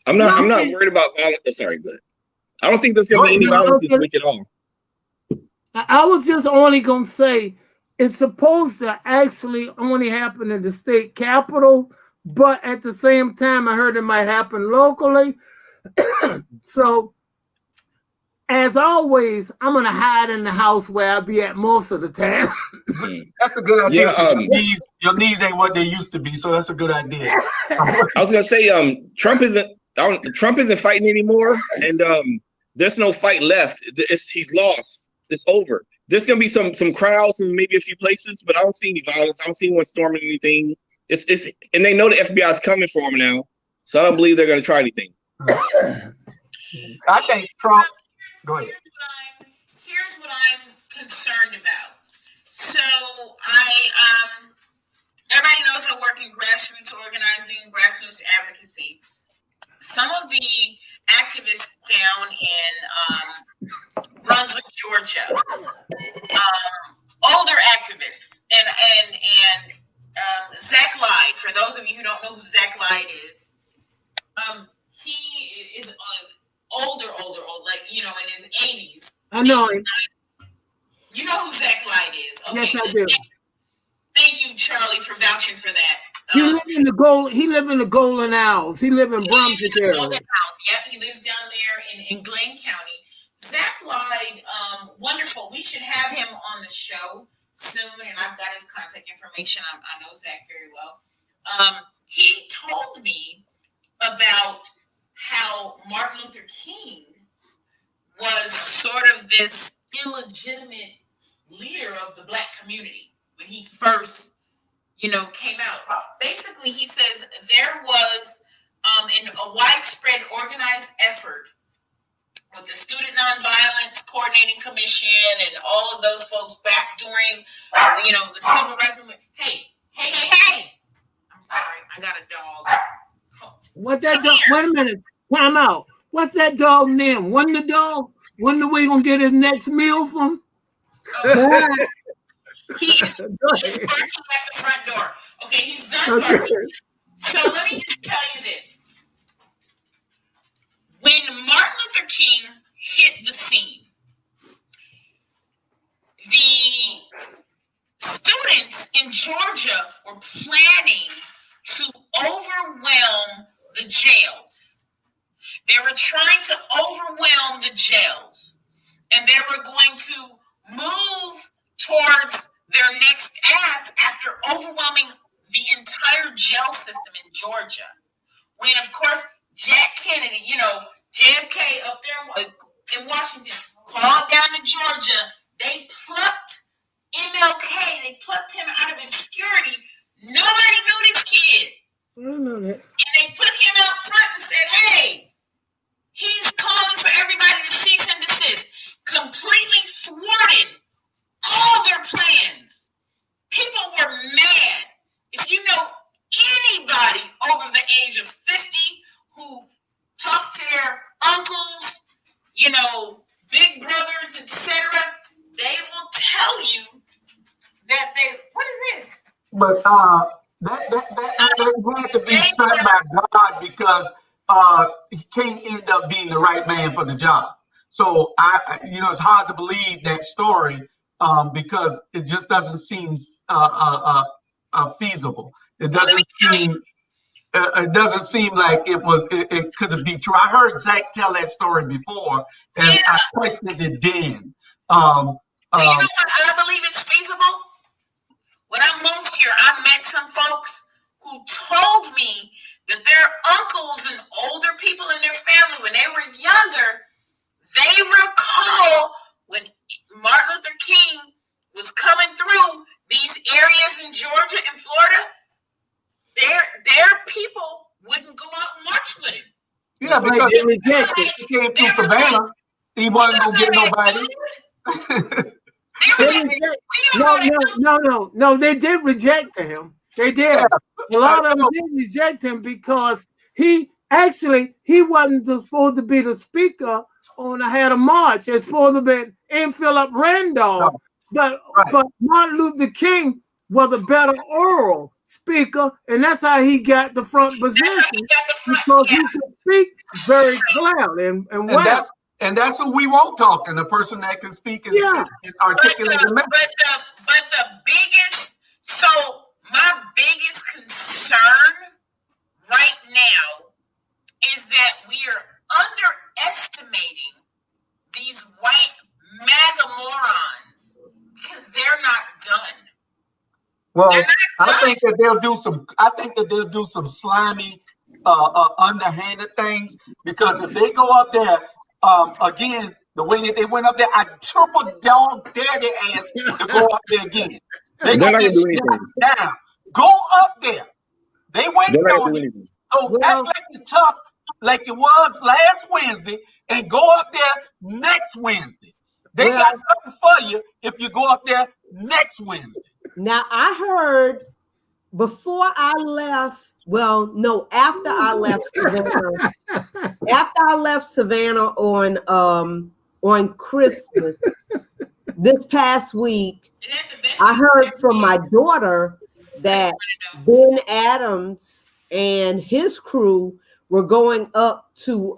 I'm not worried about violence. Oh, sorry, good. I don't think there's going to be any violence this week at all. I was just only going to say it's supposed to actually only happen in the state capital, but at the same time, I heard it might happen locally. So, as always, I'm going to hide in the house where I'll be at most of the time. That's a good idea. Yeah, your knees ain't what they used to be, so that's a good idea. I was going to say, Trump isn't fighting anymore, and there's no fight left. He's lost. It's over. There's going to be some crowds in maybe a few places, but I don't see any violence. I don't see anyone storming anything. And they know the FBI is coming for him now, so I don't believe they're going to try anything. I think Trump. Go ahead. Here's what I'm concerned about. So everybody knows I work in grassroots organizing, grassroots advocacy. Some of the activists down in Brunswick, Georgia, older activists, and Zach Lyde. For those of you who don't know who Zach Lyde is, he is older, like, you know, in his 80s. I know him. You know who Zach Lyde is? Okay, yes, I do. Thank you, Charlie, for vouching for that. He live in the Golden Owls. He live in Brunswick area. Golden Owls. Yep, he lives down there in Glenn County. Zach Lyde, wonderful. We should have him on the show soon, and I've got his contact information. I know Zach very well. He told me about how Martin Luther King was sort of this illegitimate leader of the Black community when he first, you know, came out. Basically, he says there was a widespread organized effort with the Student Nonviolence Coordinating Commission and all of those folks back during, you know, the Civil Rights Movement. Hey! I'm sorry, I got a dog. What that dog? Wait a minute. Time out. What's that dog name? Wonder Dog? Wonder where he gonna get his next meal from? He's barking at the front door. Okay, he's done barking. So let me just tell you this. When Martin Luther King hit the scene, the students in Georgia were planning to overwhelm the jails. They were trying to overwhelm the jails, and they were going to move towards their next act after overwhelming the entire jail system in Georgia. When, of course, Jack Kennedy, you know, JFK up there in Washington, called down to Georgia. They plucked MLK. They plucked him out of obscurity. Nobody knew this kid. I know that. And they put him out front and said, hey, he's calling for everybody to cease and desist. Completely thwarted all their plans. People were mad. If you know anybody over the age of 50 who talk to their uncles, you know, big brothers, etc., they will tell you that what is this? But that had to be set by God, because he can't end up being the right man for the job. So it's hard to believe that story because it just doesn't seem feasible. It doesn't seem. It doesn't seem like it could be true. I heard Zach tell that story before, and I questioned it then. You know what? I believe it's feasible. When I moved here, I met some folks who told me that their uncles and older people in their family, when they were younger, they recall when Martin Luther King was coming through these areas in Georgia and Florida. Their people wouldn't go out and march with him. Yeah, because he came through Savannah. He wasn't going to get nobody. No, they did reject him. They did. Yeah. A lot of them did reject him because he wasn't supposed to be the speaker on I Had a March. It's supposed to be in Philip Randolph. No. But Martin Luther King was a better oral speaker, and that's how he got the front position because he could speak very clearly and well. And that's who we won't talk to, the person that can speak and articulate the message. But the biggest, my biggest concern right now is that we are underestimating these white MAGA morons because they're not done. Well, I think that they'll do some slimy, underhanded things, because if they go up there, again, the way that they went up there, I triple dog dare their ass to go up there again. They're not gonna do anything. Down. Go up there. They waiting on you. So act like you're tough, like it was last Wednesday, and go up there next Wednesday. They got something for you if you go up there next Wednesday. Now, I heard before I left, after I left Savannah, on Christmas this past week, I heard from my daughter that Ben Adams and his crew were going up to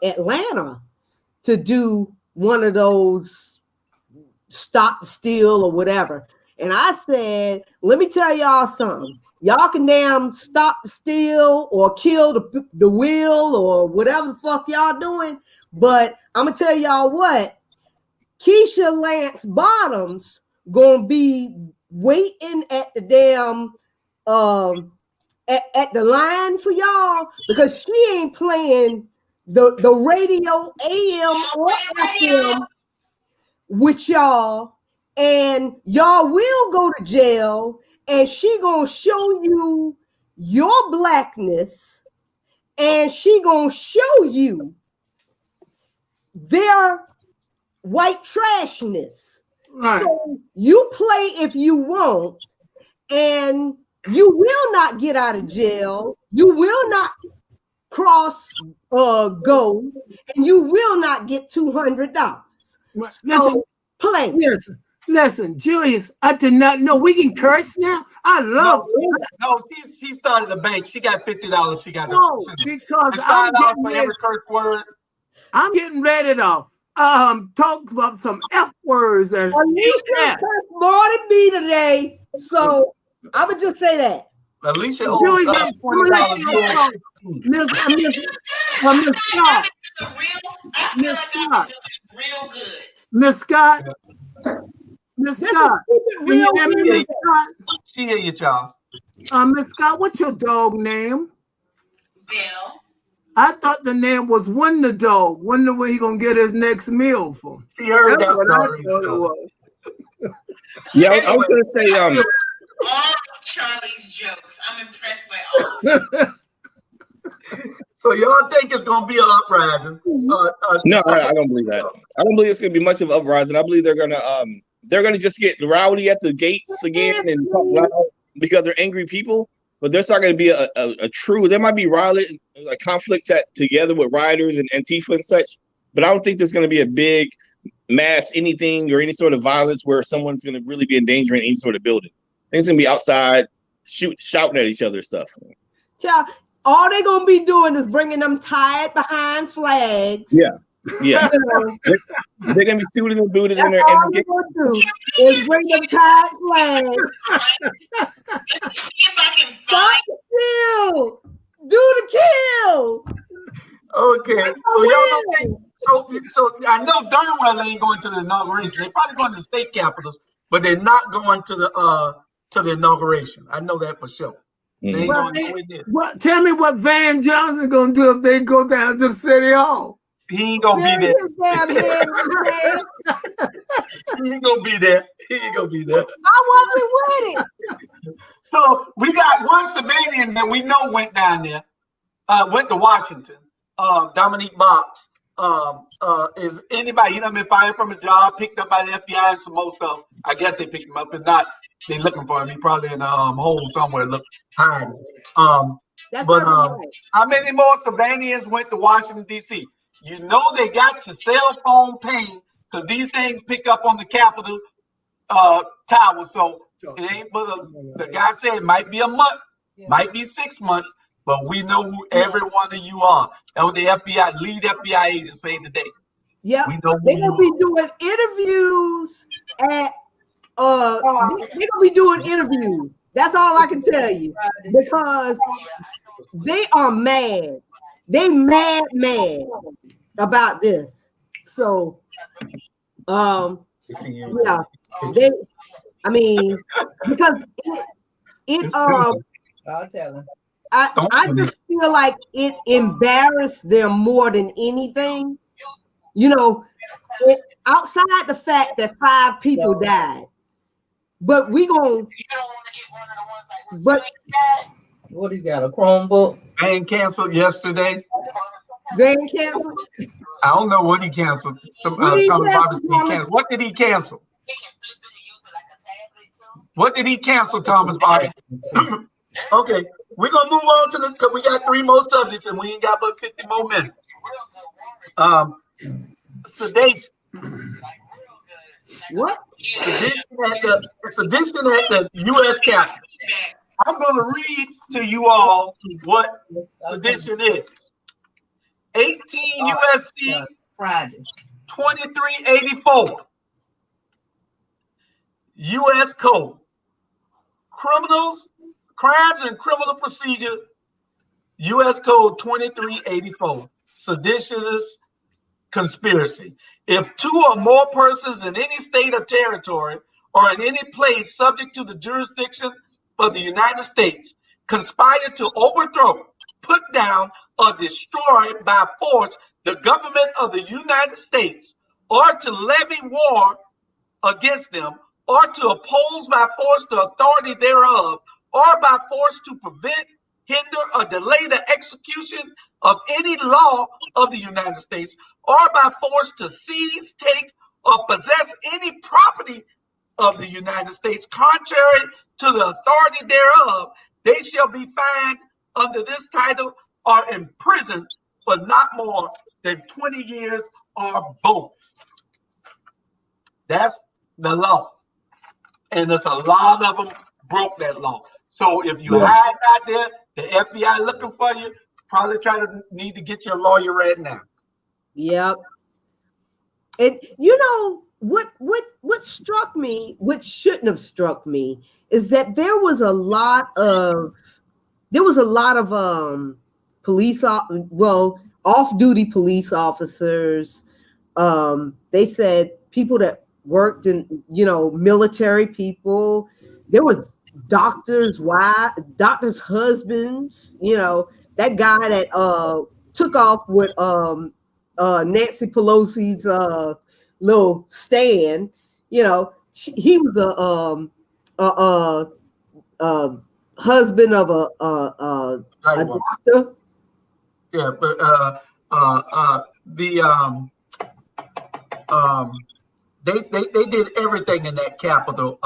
Atlanta to do one of those stop the steal or whatever. And I said, let me tell y'all something. Y'all can damn stop the steal or kill the wheel or whatever the fuck y'all doing. But I'm going to tell y'all what, Keisha Lance Bottoms going to be waiting at the damn, at the line for y'all, because she ain't playing the radio AM or FM with y'all, and y'all will go to jail, and she gonna show you your blackness, and she gonna show you their white trashness. Right. So you play if you want, and you will not get out of jail. You will not cross go, and you will not get $200. Listen, play. Listen, Julius, I did not know we can curse now. I love she started a bank. She got $50. She got because I'm getting for every curse word. I'm getting ready to talk about some F words and Alicia cursed more than me today, so I would just say that. Alicia owes us $20. Miss Scott. Miss Scott. Real good. Miss Scott. Miss Scott. Can you hear me, Miss Scott? She hear you, Charles. Miss Scott, what's your dog name? Bill. I thought the name was Wonder Dog. Wonder where he gonna get his next meal from. She heard That's that what story. I thought it was. Yeah, I was gonna say all of Charlie's jokes. I'm impressed by all of them. So y'all think it's gonna be an uprising? No, I don't believe that. I don't believe it's gonna be much of an uprising. I believe they're gonna just get rowdy at the gates again and talk loud because they're angry people. But there's not gonna be a true. There might be violent like conflicts together with rioters and Antifa and such. But I don't think there's gonna be a big mass anything or any sort of violence where someone's gonna really be endangering any sort of building. I think it's gonna be outside shouting at each other and stuff. Yeah. All they're gonna be doing is bringing them tied behind flags. Yeah. They're gonna be suited and booted in there. All they're gonna do is bring them tied flags. See if I can Stop the kill. Do the kill. Okay. So y'all don't think, so I know darn well they ain't going to the inauguration. They're probably going to the state capitals, but they're not going to the inauguration. I know that for sure. Tell me what Van Johnson gonna do if they go down to the city hall. He ain't gonna be there. He ain't gonna be there. He ain't gonna be there. I wasn't with it. So we got one Savanian that we know went down there, went to Washington. Dominique Box. Is anybody, been fired from his job, picked up by the FBI and some more stuff. I guess they picked him up. If not, they looking for him. He probably in a hole somewhere hiding. But how many more Savanians went to Washington, D.C.? You know they got your cell phone ping because these things pick up on the Capitol tower. So it ain't but the guy said it might be a month, might be 6 months, but we know who every one of you are. That was the FBI, lead FBI agent saying today. Yeah, they're gonna be doing interviews at they're gonna be doing interviews. That's all I can tell you, because they are mad. They mad about this. So yeah, because I'll tell him. I just feel like it embarrassed them more than anything. Outside the fact that 5 people died, but we gonna. But what, he got a Chromebook? Game canceled yesterday. Game canceled. I don't know what he canceled. What did he cancel? What did he cancel, Thomas Bobby? Okay, we're gonna move on to because we got 3 more subjects and we ain't got but 50 more minutes. Sedation. What? Sedition at the U.S. Capitol. I'm going to read to you all what sedition is. 18 U.S.C. Friday. 2384. U.S. Code. Crimes and criminal procedure. U.S. Code 2384. Seditious conspiracy. If two or more persons in any state or territory or in any place subject to the jurisdiction of the United States conspire to overthrow, put down, or destroy by force the government of the United States, or to levy war against them, or to oppose by force the authority thereof, or by force to prevent, hinder, or delay the execution of any law of the United States, or by force to seize, take, or possess any property of the United States contrary to the authority thereof, they shall be fined under this title or imprisoned for not more than 20 years or both. That's the law. And there's a lot of them broke that law. So if you hide out there, the FBI looking for you, probably need to get your lawyer right now. Yep. And you know what struck me, what shouldn't have struck me, is that there was a lot of police, off-duty police officers. They said people that worked in, military people. There were doctors' husbands. That guy that took off with Nancy Pelosi's little stand. He was a husband of a doctor. Yeah, but they did everything in that Capitol.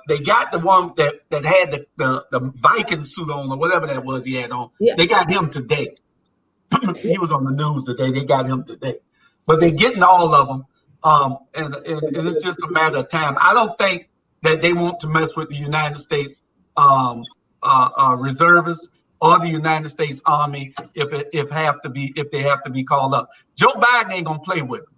They got the one that had the Viking suit on, or whatever that was he had on. Yeah. They got him today. He was on the news today. They got him today. But they're getting all of them. And it's just a matter of time. I don't think that they want to mess with the United States reservists or the United States Army if they have to be called up. Joe Biden ain't gonna play with them.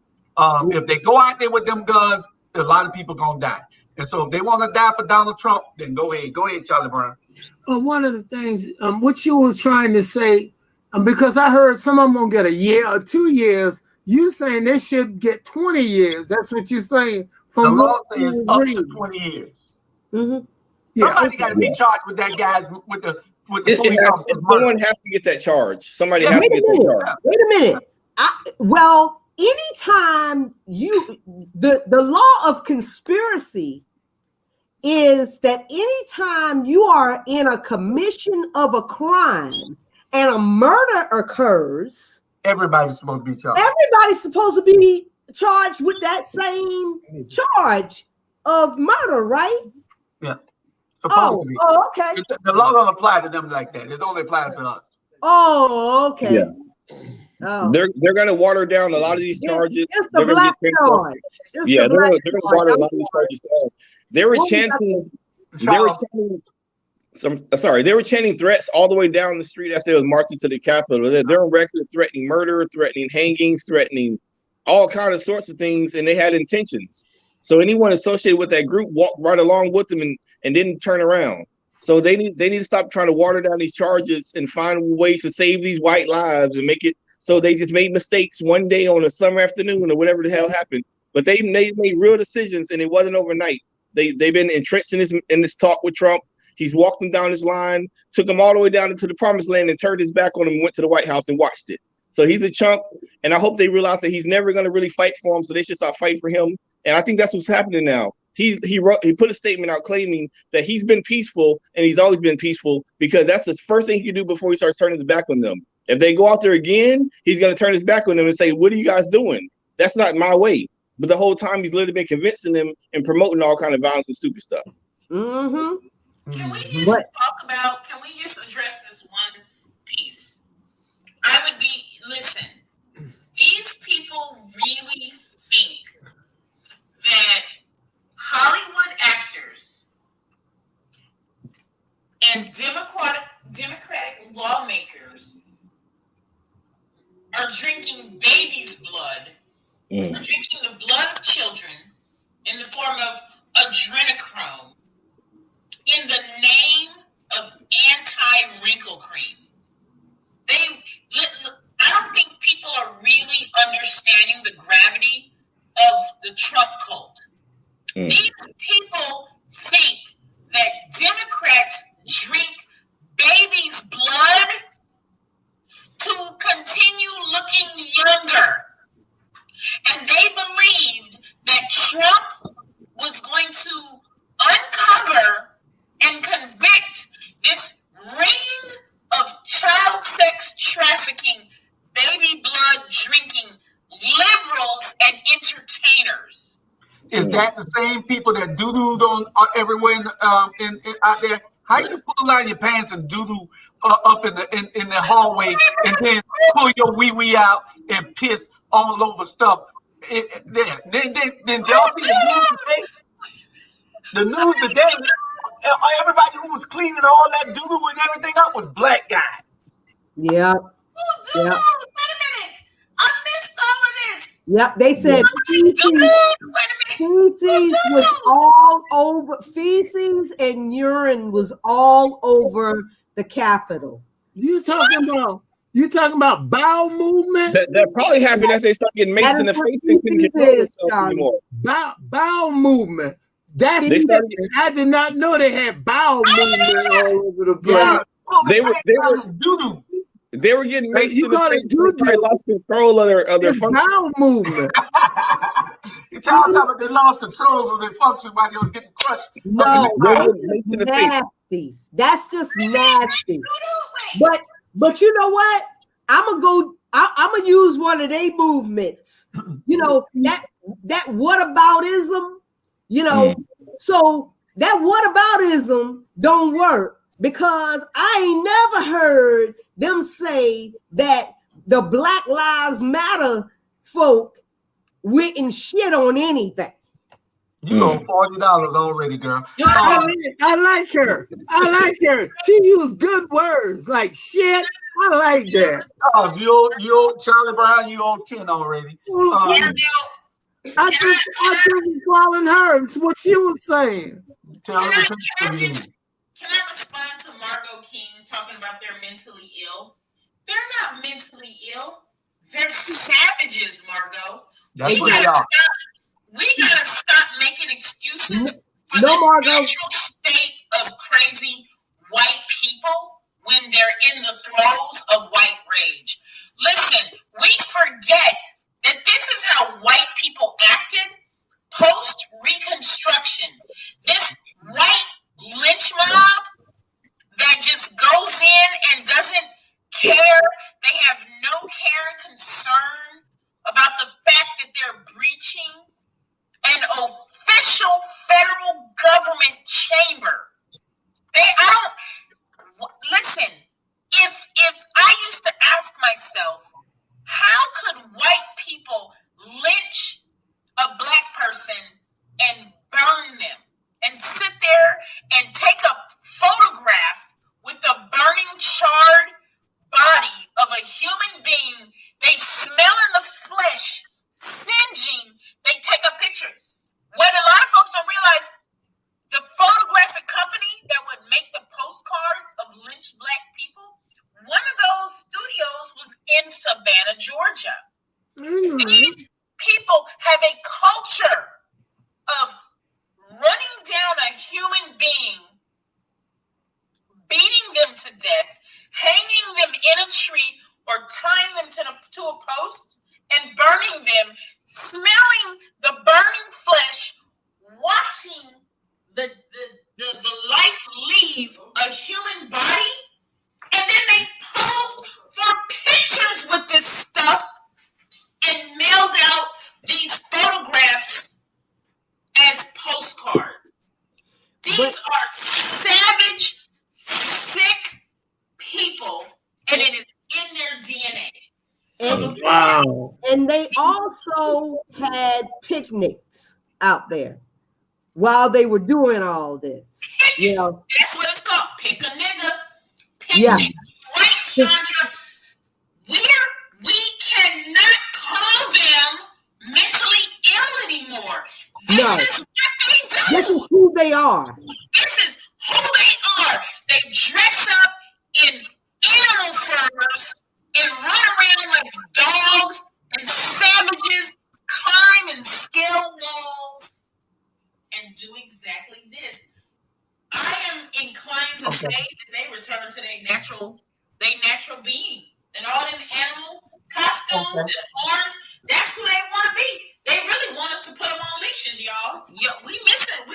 If they go out there with them guns, a lot of people gonna die. And so if they want to die for Donald Trump, then go ahead, Charlie Brown. One of the things, what you was trying to say, because I heard some of them gonna get a year or 2 years. You saying they should get 20 years? That's what you're saying. From the law says up to 20 years. Mm-hmm. Somebody got to be charged with that, guys. With the police officers. Someone has to get that charge. Somebody has to get that charge. Wait a minute. Anytime the law of conspiracy is that anytime you are in a commission of a crime and a murder occurs, everybody's supposed to be charged. Everybody's supposed to be charged with that same charge of murder, right? Yeah. Supposed to be. Oh, okay. The law don't apply to them like that. It only applies to us. Oh, okay. Yeah. Oh. They're going to water down a lot of these charges. It's the black charge. They're going to water a lot of these charges down. They were chanting threats all the way down the street as they was marching to the Capitol. They're on record threatening murder, threatening hangings, threatening all kinds of sorts of things, and they had intentions. So anyone associated with that group walked right along with them and didn't turn around. So they need to stop trying to water down these charges and find ways to save these white lives and make it so they just made mistakes one day on a summer afternoon or whatever the hell happened. But they made real decisions, and it wasn't overnight. They've been entrenched in this talk with Trump. He's walked them down this line, took them all the way down into the promised land, and turned his back on them and went to the White House and watched it. So he's a chump, and I hope they realize that he's never going to really fight for them, so they should start fighting for him. And I think that's what's happening now. He put a statement out claiming that he's been peaceful, and he's always been peaceful, because that's the first thing he can do before he starts turning his back on them. If they go out there again, he's going to turn his back on them and say, "What are you guys doing? That's not my way." But the whole time he's literally been convincing them and promoting all kind of violence and stupid stuff. Mm-hmm. Can we just address this one piece? Listen, these people really think that drinking babies' blood, are drinking the blood of children in the form of adrenochrome in the name of anti-wrinkle cream. I don't think people are really understanding the gravity of the Trump cult. These people think that Democrats drink babies' blood to continue looking younger. And they believed that Trump was going to uncover and convict this ring of child sex trafficking, baby blood drinking liberals and entertainers. Is that the same people that doo-dooed on everywhere in out there? How you pull down your pants and doo-doo up in the hallway and then pull your wee-wee out and piss all over stuff? Then y'all see the news today? The news today, everybody who was cleaning all that doo-doo and everything up was black guys. Yep. Wait a minute. I missed all of this. Yep. They said feces was all over. Feces and urine was all over the Capitol. You talking about bowel movement? That probably happened as they start getting maced in the face and couldn't control themselves anymore. Bowel movement. I did not know they had bowel movement all over the place. Yeah. They were getting maced in the face. They lost control of their function. Bowel movement. You're talking about they lost control of their function while they was getting crushed. No, that's nasty. That's just nasty. But you know what? I'm gonna use one of their movements. You know, that whataboutism, you know, so that whataboutism don't work because I ain't never heard them say that the Black Lives Matter folk wouldn't shit on anything. You owe $40 already, girl. I like her. She used good words like shit. I like that. Oh, you Charlie Brown, you owe 10 already. I just was following her. It's what she was saying. Can I respond to Margot King talking about they're mentally ill? They're not mentally ill. They're savages, Margot. We gotta stop making excuses for the natural state of crazy white people when they're in the throes of white rage. Listen, we forget that this is how white people acted post-Reconstruction. This white lynch mob that just goes in and doesn't care. They have no care and concern about the fact that they're breaching an official federal government chamber. Listen, if I used to ask myself, how could white people lynch a black person and burn them and sit there and take a photograph with the burning, charred body of a human being? They smell in the flesh, singeing. They take a picture. What a lot of folks don't realize, the photographic company that would make the postcards of lynched black people, one of those studios was in Savannah, Georgia. These people have a culture of running down a human being, beating them to death, hanging them in a tree or tying them to a post and burning them, smelling the burning flesh, watching the life leave a human body, and then they posed for pictures with this stuff and mailed out these photographs as postcards. These are savage, sick people, and it is in their DNA. And they also had picnics out there while they were doing all this. You know, that's what it's called. Pick a nigga. Picnics. Yeah. Right, Chandra. We they are. This is who they are. They dress up in animal furs and run around like dogs and savages, climb and scale walls, and do exactly this. I am inclined to say that they return to their natural being. And all them animal costumes and horns, that's who they want to be. They really want us to put them on leashes, y'all. We missing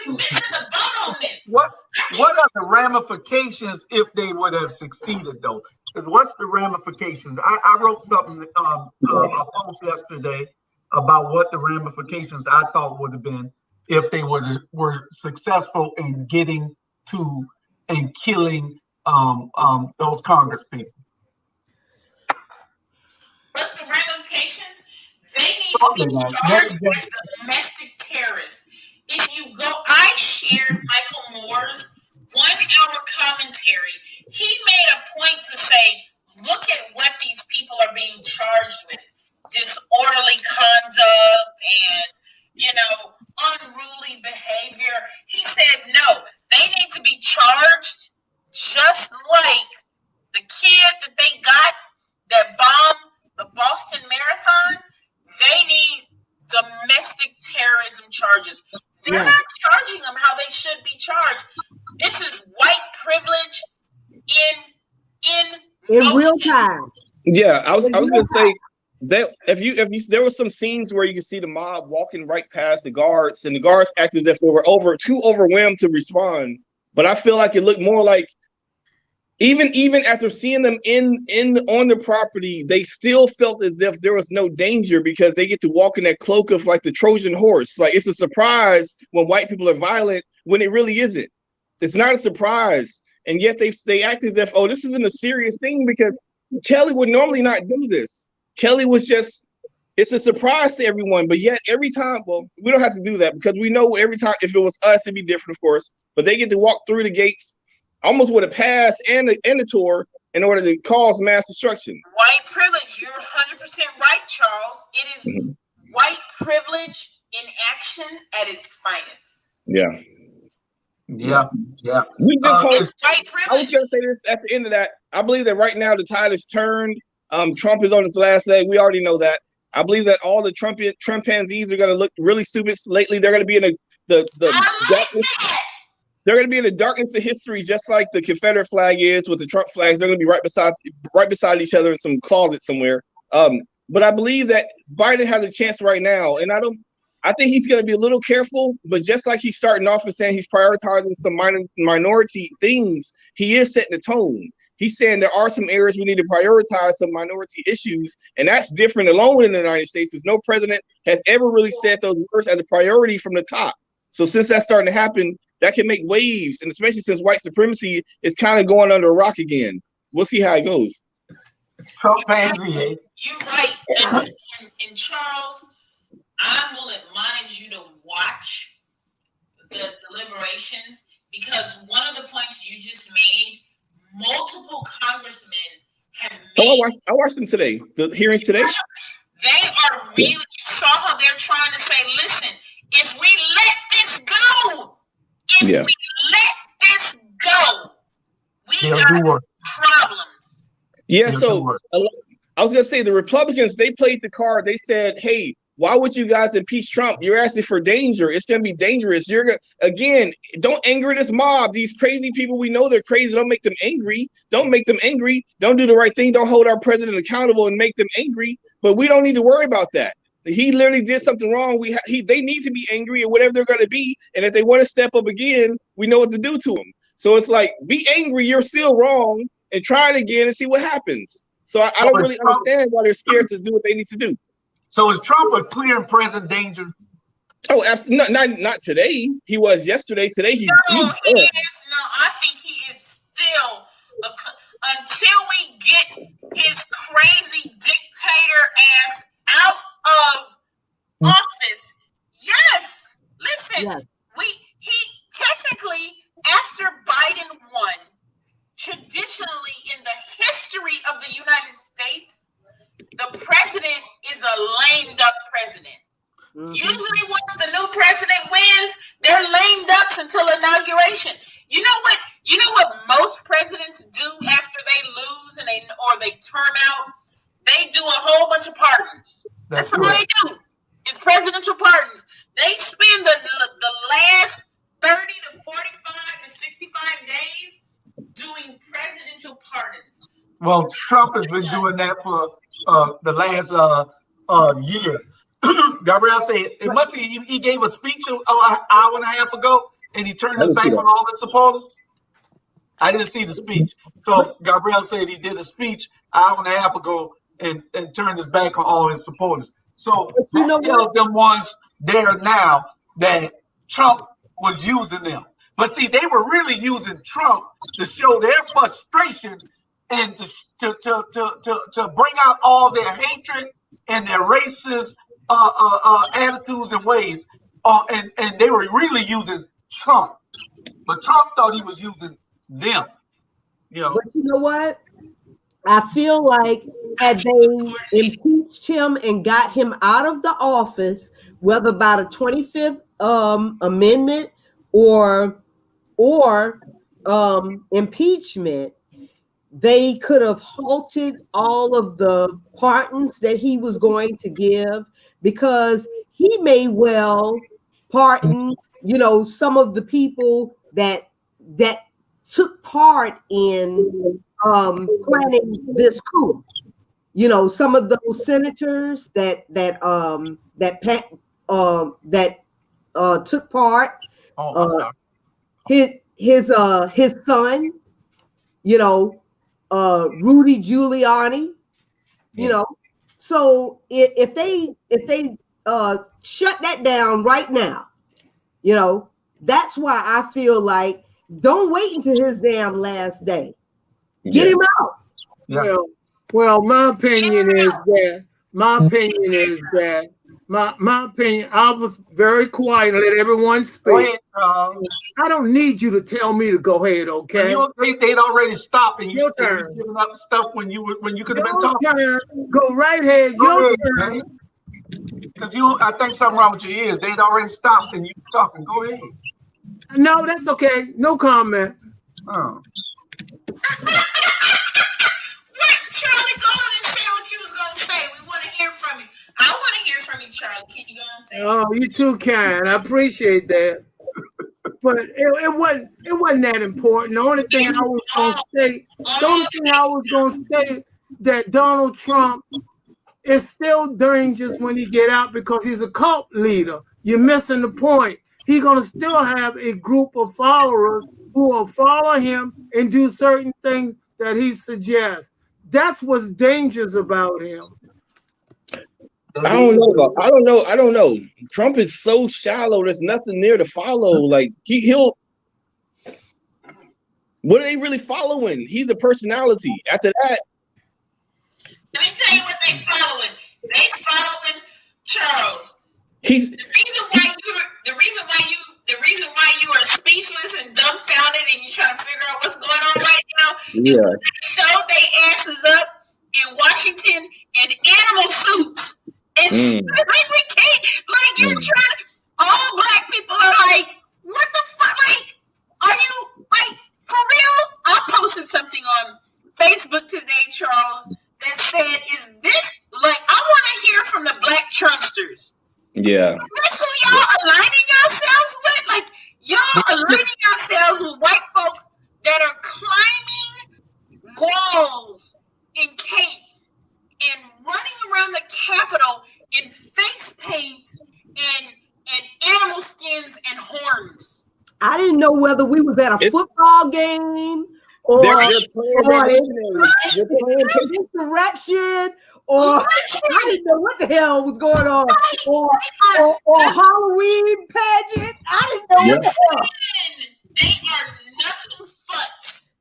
the boat on this. What are the ramifications if they would have succeeded, though? Because what's the ramifications? I wrote something, a post yesterday about what the ramifications I thought would have been if they were successful in getting to and killing those Congress people. What's the ramifications? They need to be charged as domestic terrorists. If you go, I shared Michael Moore's 1 hour commentary. He made a point to say, look at what these people are being charged with. Disorderly conduct and, unruly behavior. He said, no, they need to be charged just like the kid that they got that bombed the Boston Marathon. They need domestic terrorism charges. They're not charging them how they should be charged. This is white privilege in real time. Yeah, I was gonna say that if you there were some scenes where you can see the mob walking right past the guards, and the guards act as if they were too overwhelmed to respond. But I feel like it looked more like even after seeing them on the property, they still felt as if there was no danger because they get to walk in that cloak of like the Trojan horse. Like it's a surprise when white people are violent when it really isn't. It's not a surprise, and yet they act as if, oh, this isn't a serious thing because Kelly would normally not do this. Kelly was just, it's a surprise to everyone, but yet every time, well, we don't have to do that because we know every time if it was us, it'd be different, of course. But they get to walk through the gates almost with a pass and a tour in order to cause mass destruction. White privilege, you're 100% right, Charles. It is white privilege in action at its finest. Yeah. We just hope. White privilege. I was going to say this at the end of that. I believe that right now the tide has turned. Trump is on his last leg. We already know that. I believe that all the Trumpanzees are going to look really stupid lately. They're going to be in the darkness. They're going to be in the darkness of history, just like the Confederate flag is with the Trump flags. They're going to be right beside each other in some closet somewhere. But I believe that Biden has a chance right now, and I think he's going to be a little careful. But just like he's starting off and saying he's prioritizing some minority things, he is setting the tone. He's saying there are some areas we need to prioritize some minority issues, and that's different alone in the United States. There's no president has ever really said those words as a priority from the top. So since that's starting to happen, that can make waves, and especially since white supremacy is kind of going under a rock again. We'll see how it goes. Trumpanzee. You're right. And Charles, I will admonish you to watch the deliberations because one of the points you just made, multiple congressmen have made. Oh, I watched them today. The hearings today. They are really. You saw how they're trying to say, listen, if we let this go. If we let this go, we got problems. Yeah, so I was going to say the Republicans, they played the card. They said, hey, why would you guys impeach Trump? You're asking for danger. It's going to be dangerous. You're going to, again, don't anger this mob. These crazy people, we know they're crazy. Don't make them angry. Don't make them angry. Don't do the right thing. Don't hold our president accountable and make them angry. But we don't need to worry about that. He literally did something wrong. They need to be angry or whatever they're going to be. And if they want to step up again, we know what to do to them. So it's like, be angry. You're still wrong and try it again and see what happens. So I don't really understand why they're scared to do what they need to do. So is Trump a clear and present danger? Oh, absolutely. Not today. He was yesterday. Today he's he is. No, I think he is still until we get his crazy dictator ass out of office. Yes. Listen, he technically, after Biden won, traditionally in the history of the United States, the president is a lame duck president. Usually, once the new president wins, they're lame ducks until inauguration. You know what? You know what most presidents do after they lose and they turn out? They do a whole bunch of pardons. That's all they do. Is presidential pardons. They spend the last 30 to 45 to 65 days doing presidential pardons. Well, Trump has been doing that for the last year. Gabrielle said it must be he gave a speech an hour and a half ago, and he turned his back on all his supporters. I didn't see the speech. So Gabrielle said he did a speech an hour and a half ago and turned his back on all his supporters. So that tells them ones there now that Trump was using them. But see, they were really using Trump to show their frustration and to bring out all their hatred and their racist attitudes and ways. And they were really using Trump. But Trump thought he was using them. You know. But you know what? I feel like had they impeached him and got him out of the office, whether by the 25th amendment or impeachment, they could have halted all of the pardons that he was going to give, because he may well pardon, some of the people that took part in planning this coup. Some of those senators that took part. His son, Rudy Giuliani, So if they shut that down right now, that's why I feel like don't wait until his damn last day. Get him out. Yeah. Well, my opinion is that my opinion, I was very quiet and let everyone speak. Go ahead, I don't need you to tell me to go ahead, okay? They'd already stopped and you turn. giving up stuff when you could have been talking. Turn. Go right ahead. Your turn. Because I think something wrong with your ears. They'd already stopped and you were talking. Go ahead. No, that's okay. No comment. Oh. Charlie, go on and say what you was going to say. We want to hear from you. I want to hear from you, Charlie. Can you go on and say Oh, you too kind. I appreciate that. But it wasn't that important. The only thing I was going to say that Donald Trump is still dangerous when he get out because he's a cult leader. You're missing the point. He's going to still have a group of followers who will follow him and do certain things that he suggests. That's what's dangerous about him. I don't know. Trump is so shallow. There's nothing there to follow. Like he'll. What are they really following? He's a personality. After that, let me tell you what they following. They following Charles. The reason why you are speechless and dumbfounded and you're trying to figure out what's going on right now is they showed their asses up in Washington in animal suits. And we can't, you're trying to, all black people are like, what the fuck? Are you, for real? I posted something on Facebook today, Charles, that said, is this, I want to hear from the black Trumpsters. Yeah. Is this who y'all aligning yourselves with? Y'all aligning yourselves with white folks that are climbing walls in capes and running around the Capitol in face paint and animal skins and horns. I didn't know whether we was at a football game or insurrection, or I didn't know what the hell was going on, or Halloween pageant. I didn't know what the hell. They are nothing futs.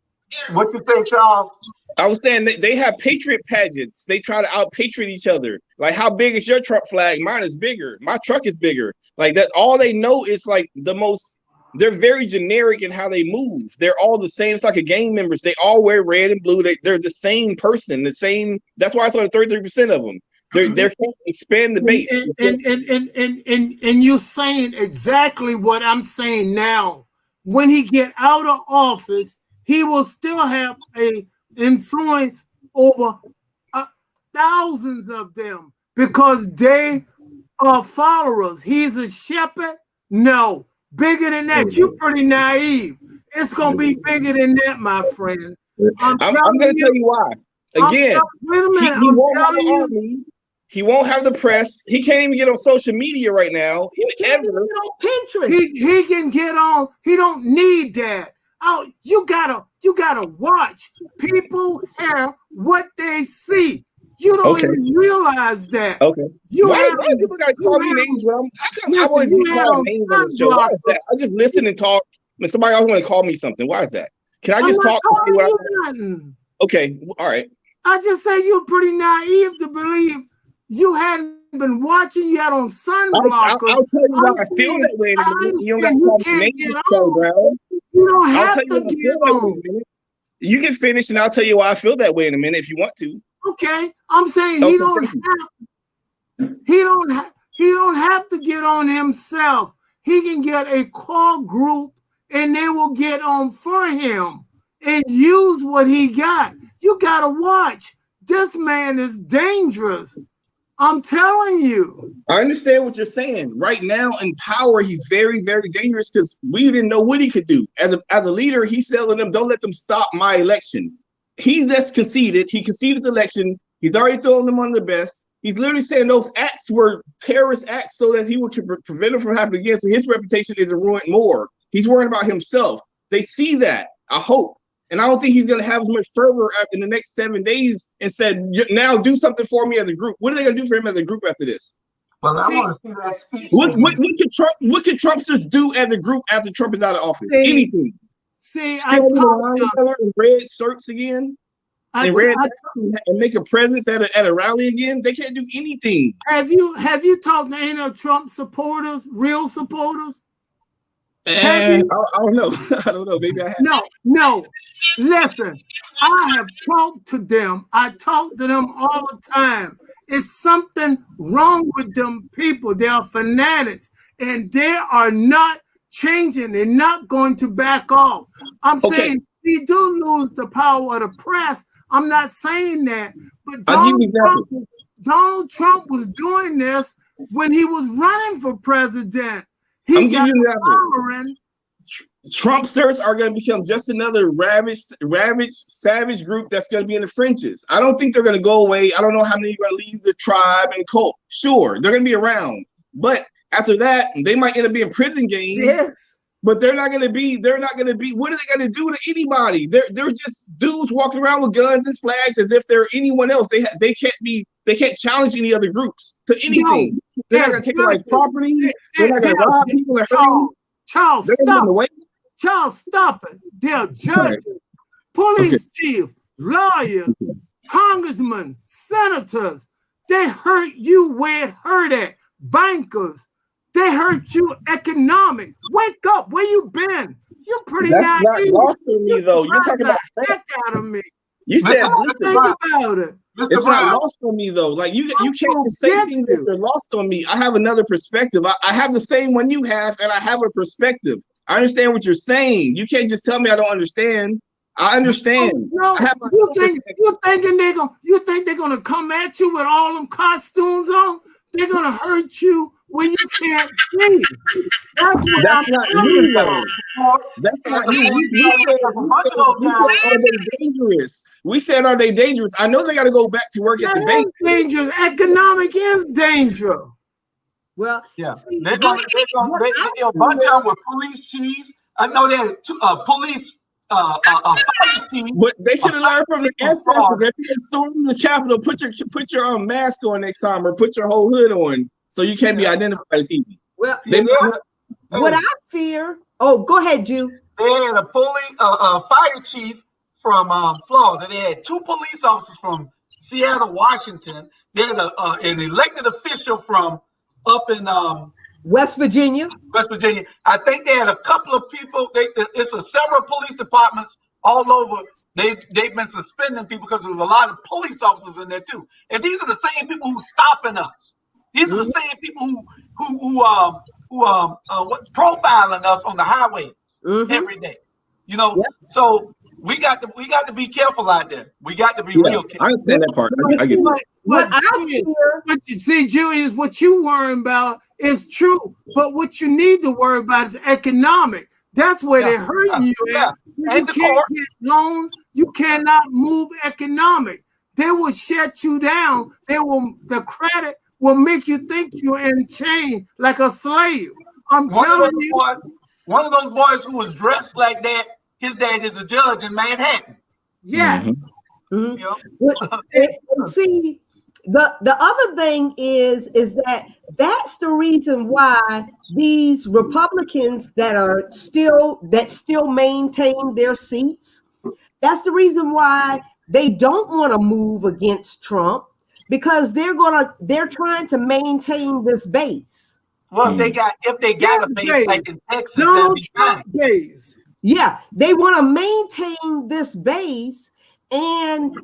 What you say, Charles? I was saying they have patriot pageants. They try to out-patriot each other. Like, how big is your truck flag? Mine is bigger. My truck is bigger. Like, that. All they know is the most. They're very generic in how they move. They're all the same. It's like a gang members. They all wear red and blue. They're the same person. The same. That's why it's only 33% of them. They can't expand the base. And you're saying exactly what I'm saying now. When he get out of office, he will still have a influence over thousands of them because they are followers. He's a shepherd. No, bigger than that. You're pretty naive. It's gonna be bigger than that, my friend. I'm gonna tell you why. Again, wait a minute. He won't have an army. He won't have the press. He can't even get on social media right now. He can't even get on Pinterest. He can get on. He don't need that. Oh, you gotta watch people have what they see. You don't even realize that. Okay. Why people gotta call me names, bro? How come I always get called names on the show? Why is that? I just listen and talk. When somebody else want to call me something, why is that? Can I just talk? Okay, all right. I just say you're pretty naive to believe you hadn't been watching. You had on sunblockers. I'll tell you why I feel that way in a minute. You don't got to call me names, Brown. You don't have to get on. You can finish, and I'll tell you why I feel that way in a minute if you want to. Okay, I'm saying he don't have to get on himself. He can get a core group, and they will get on for him and use what he got. You gotta watch. This man is dangerous. I'm telling you. I understand what you're saying. Right now in power, he's very, very dangerous because we didn't know what he could do. As a leader, he's telling them, don't let them stop my election. He just conceded. He conceded the election. He's already throwing them under the bus. He's literally saying those acts were terrorist acts so that he would prevent them from happening again. So his reputation isn't ruined more. He's worrying about himself. They see that, I hope. And I don't think he's going to have as much fervor in the next 7 days and said, now do something for me as a group. What are they going to do for him as a group after this? Well, I want to see that speech. What can Trumpsters do as a group after Trump is out of office? Anything. I talked in red shirts again, and make a presence at a rally again. They can't do anything. Have you talked to any of Trump supporters, real supporters? I don't know. I don't know. Maybe I have. No. Listen, I have talked to them. I talk to them all the time. It's something wrong with them people. They are fanatics, and they are not changing. They're not going to back off. I'm saying we do lose the power of the press. I'm not saying that, but Donald Trump was doing this when he was running for president. He got following. Trumpsters are going to become just another ravaged, savage group that's going to be in the fringes. I don't think they're going to go away. I don't know how many are going to leave the tribe and cult. Sure, they're going to be around, but after that, they might end up being prison games. Yes. But they're not going to be. What are they going to do to anybody? They're just dudes walking around with guns and flags as if they're anyone else. They can't challenge any other groups to anything. No, they're not going to take anybody's property. They're not going to rob people and hurt. Charles, stop it. They're judges, police chief, lawyers, congressmen, senators. They hurt you where it hurt at. Bankers. They hurt you economic. Wake up. Where you been? You're pretty naive. That's not lost on me, though. You're talking about the heck out of me. You said think about it. It's not lost on me, though. Like you can't just say things that are lost on me. I have another perspective. I have the same one you have, and I have a perspective. I understand what you're saying. You can't just tell me I don't understand. I understand. No, you think they're gonna come at you with all them costumes on? They're gonna hurt you when you can't see. That's not you, though. That's not you. Are they dangerous? We said, are they dangerous? I know they got to go back to work at the bank. Dangerous. Economic is danger. Well, yeah, they're going a bunch of them were police chiefs. I know they had police. Fire chiefs. But they should have learned from the ancestors. If you storm the Capitol, put your mask on next time, or put your whole hood on, so you can't be identified as easy. Well, what I fear. Oh, go ahead, Jew. They had a fire chief from Florida. They had 2 police officers from Seattle, Washington. They had an elected official from up in West Virginia. I think they had a couple of people. It's several police departments all over. They've been suspending people because there's a lot of police officers in there too. And these are the same people who stopping us. These are the same people who profiling us on the highways every day. You know, so we got to be careful out there. We got to be real careful. I understand that part. I get it. But you see, Julius, what you worrying about is true. But what you need to worry about is economic. That's where they're hurting you at. You can't get loans. You cannot move economic. They will shut you down. The credit will make you think you're in chain like a slave. I'm telling you. One of those boys who was dressed like that, his dad is a judge in Manhattan. Yeah. You know? See, the other thing is that that's the reason why these Republicans that still maintain their seats, that's the reason why they don't want to move against Trump, because they're trying to maintain this base. Well, if they got a base like in Texas, Donald Trump base. Yeah, they want to maintain this base, and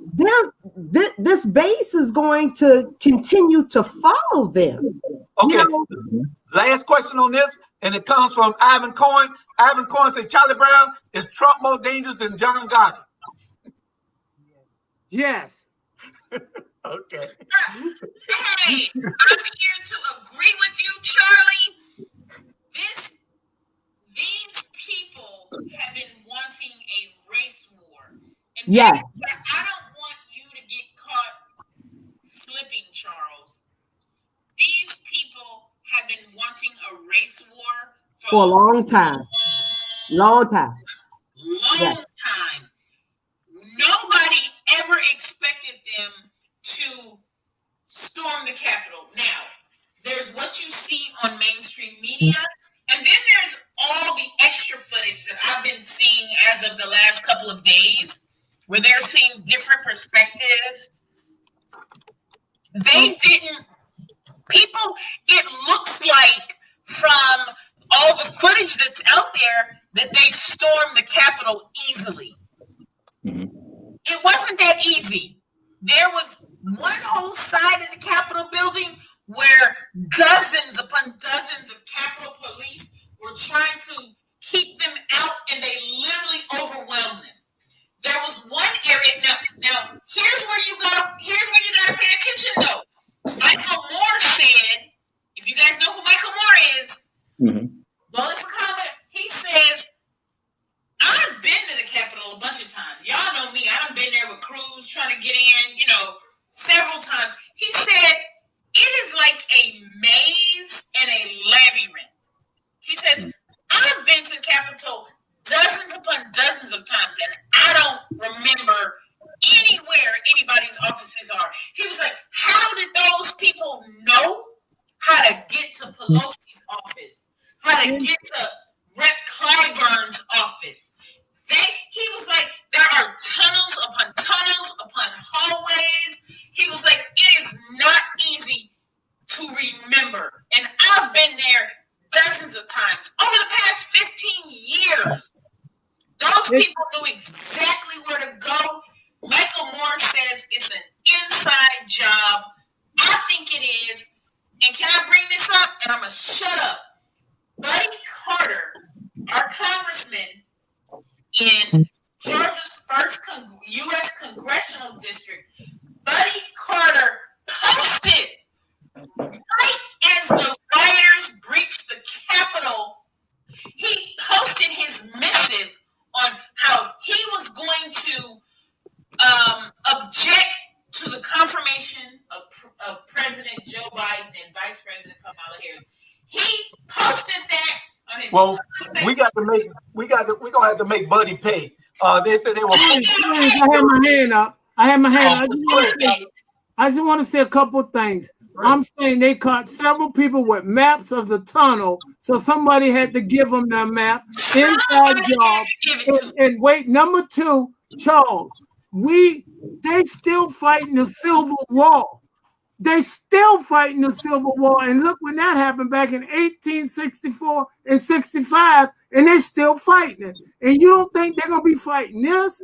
this base is going to continue to follow them. Okay. You know? Last question on this, and it comes from Ivan Cohen. Ivan Cohen said, Charlie Brown, is Trump more dangerous than John Gotti? Yes. Okay. Hey, I'm here to agree with you, Charlie. These people have been wanting a race war. And I don't want you to get caught slipping, Charles. These people have been wanting a race war for a long time. Long time. Nobody ever expected them to storm the Capitol. Now, there's what you see on mainstream media, and then there's all the extra footage that I've been seeing as of the last couple of days, where they're seeing different perspectives. It looks like from all the footage that's out there that they stormed the Capitol easily. It wasn't that easy. There was one whole side of the Capitol building where dozens upon dozens of Capitol police were trying to keep them out, and they literally overwhelmed them. There was one area. Now here's where you gotta pay attention though. Michael Moore said, if you guys know who Michael Moore is, Bullet for Comment, he says, I've been to the Capitol a bunch of times. Y'all know me. I've been there with Cruz trying to get in, several times. He said, it is like a maze and a labyrinth. He says, I've been to the Capitol dozens upon dozens of times, and I don't remember anywhere anybody's offices are. He was like, how did those people know how to get to Pelosi's office? How to get to Rep. Clyburn's office? He was like, there are tunnels upon hallways. He was like, it is not easy to remember. And I've been there dozens of times. Over the past 15 years, those people knew exactly where to go. Michael Moore says it's an inside job. I think it is. And can I bring this up? And I'm going to shut up. Buddy Carter, our congressman in Georgia's first U.S. congressional district, Buddy Carter posted right as the rioters breached the Capitol. He posted his missive on how he was going to object to the confirmation of President Joe Biden and Vice President Kamala Harris. He posted that on his. Well, we're gonna have to make Buddy pay. They said they were. I have my hand up. I just want to say a couple of things. I'm saying they caught several people with maps of the tunnel, so somebody had to give them that map. Inside job. And wait, number two, Charles, they still fighting the Civil War. They still fighting the Civil War, and look when that happened back in 1864 and 65, and they're still fighting it. And you don't think they're gonna be fighting this?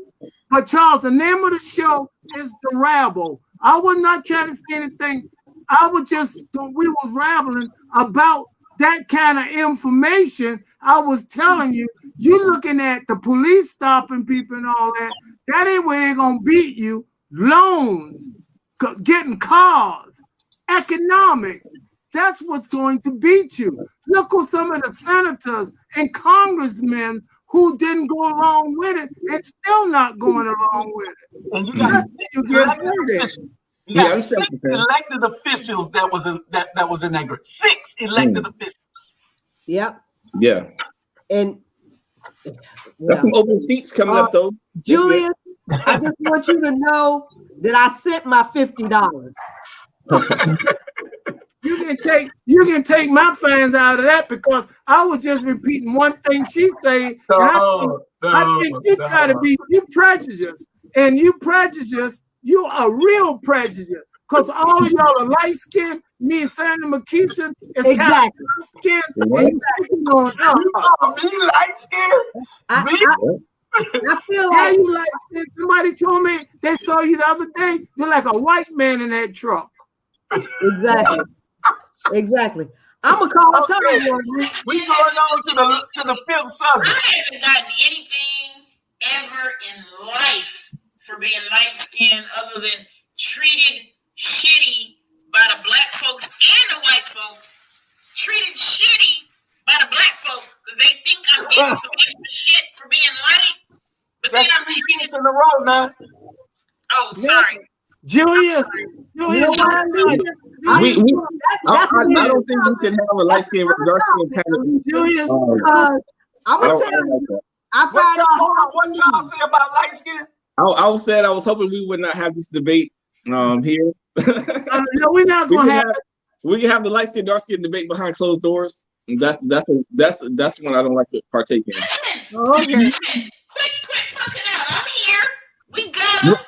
But Charles, the name of the show is The Rabble. I was not trying to say anything. I was just we was rabbling about that kind of information. I was telling you, you're looking at the police stopping people and all that. That ain't where they're gonna beat you. Loans, getting cars, economics. That's what's going to beat you. Look at some of the senators and congressmen who didn't go along with it and still not going along with it. And you got six elected officials that was in that group. 6 elected officials. Yep. Yeah. And that's some open seats coming up though. Julius, I just want you to know that I sent my $50. You can take my fans out of that because I was just repeating one thing she said. I think you try to be prejudiced, and you are real prejudiced because all of y'all are light skinned. Me and Sandy McKeeson is kind of light skinned. You call me light skinned? I feel like you light skinned. Somebody told me they saw you the other day. You're like a white man in that truck. Exactly. I'm gonna call a time. We going on to the 5th subject. I haven't gotten anything ever in life for being light skinned other than treated shitty by the black folks and the white folks. Treated shitty by the black folks because they think I'm getting some extra shit for being light. But then I'm treated in a row now. Oh, sorry. Julius, I don't think we should have a light skin, dark skin panel. Julius, I'm gonna tell you. What y'all say about light skin? I was hoping we would not have this debate here. No, we're not gonna have. We can have the light skin, dark skin debate behind closed doors. And that's one I don't like to partake in. Okay. Quit fucking out. I'm here. We got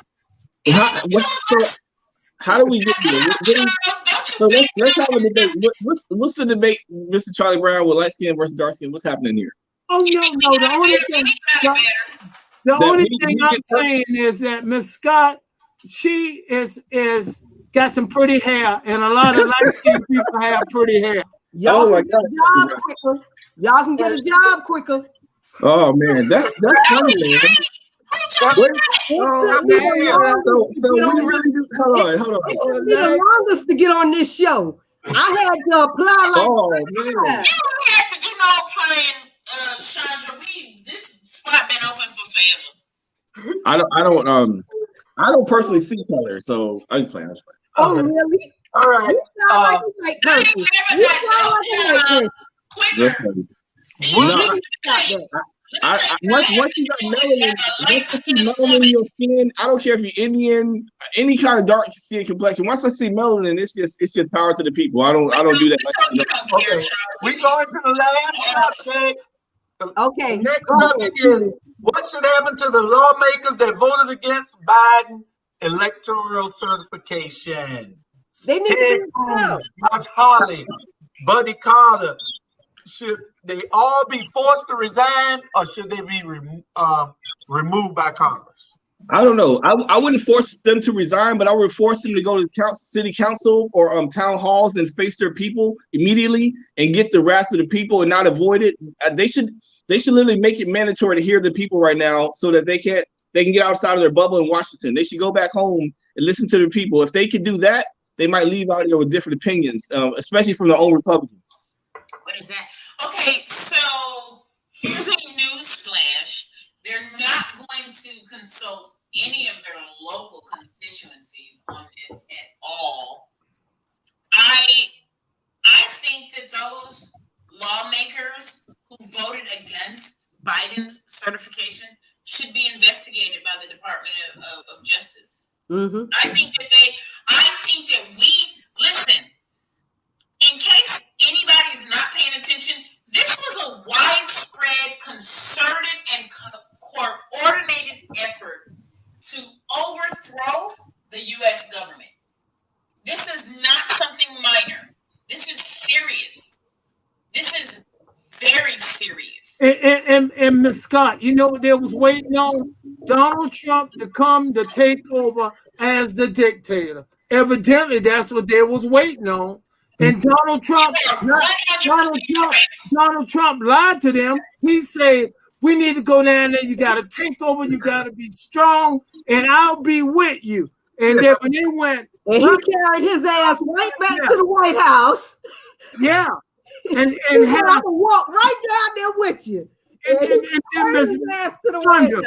How do we get here? So let's have a debate. What's the debate, Mr. Charlie Brown, with light skin versus dark skin? What's happening here? Oh no! The only thing I'm saying is that Miss Scott, she is got some pretty hair, and a lot of light skinned people have pretty hair. Y'all can get a job quicker. Y'all can get a job quicker. Oh man, that's funny, man. So we really do. Hold on. It took me the longest to get on this show. I had to apply like. Oh man. You don't have to do no applying, Chandra. This spot been open for forever. I don't personally see color, so I just playing. Oh really? All right. You sound like a white person. You sound like a white person. Once you got melanin in your skin, I don't care if you're Indian, any kind of dark skin complexion. Once I see melanin, it's just power to the people. I don't do that. Okay, we going to the last subject. Okay. The next subject is what should happen to the lawmakers that voted against Biden electoral certification. They need to be Josh Hawley, Buddy Carter. Should they all be forced to resign, or should they be removed by Congress? I don't know. I wouldn't force them to resign, but I would force them to go to city council or town halls and face their people immediately and get the wrath of the people and not avoid it. They should literally make it mandatory to hear the people right now so that they can get outside of their bubble in Washington. They should go back home and listen to the people. If they could do that, they might leave out here with different opinions, especially from their own Republicans. What is that? Okay, so here's a news flash. They're not going to consult any of their local constituencies on this at all. I think that those lawmakers who voted against Biden's certification should be investigated by the Department of Justice. Mm-hmm. I think that we listen. In case anybody's not paying attention, this was a widespread, concerted, and coordinated effort to overthrow the U.S. government. This is And Miss Scott, you know what they was waiting on? Donald Trump to come to take over as the dictator. Evidently, that's what they was waiting on. And Donald Trump lied to them. He said, we need to go down there. You got to take over. You got to be strong, and I'll be with you. And then when they went, and he carried his ass right back to the White House. Yeah, and he said, I will walk right down there with you. And then his ass to the White House.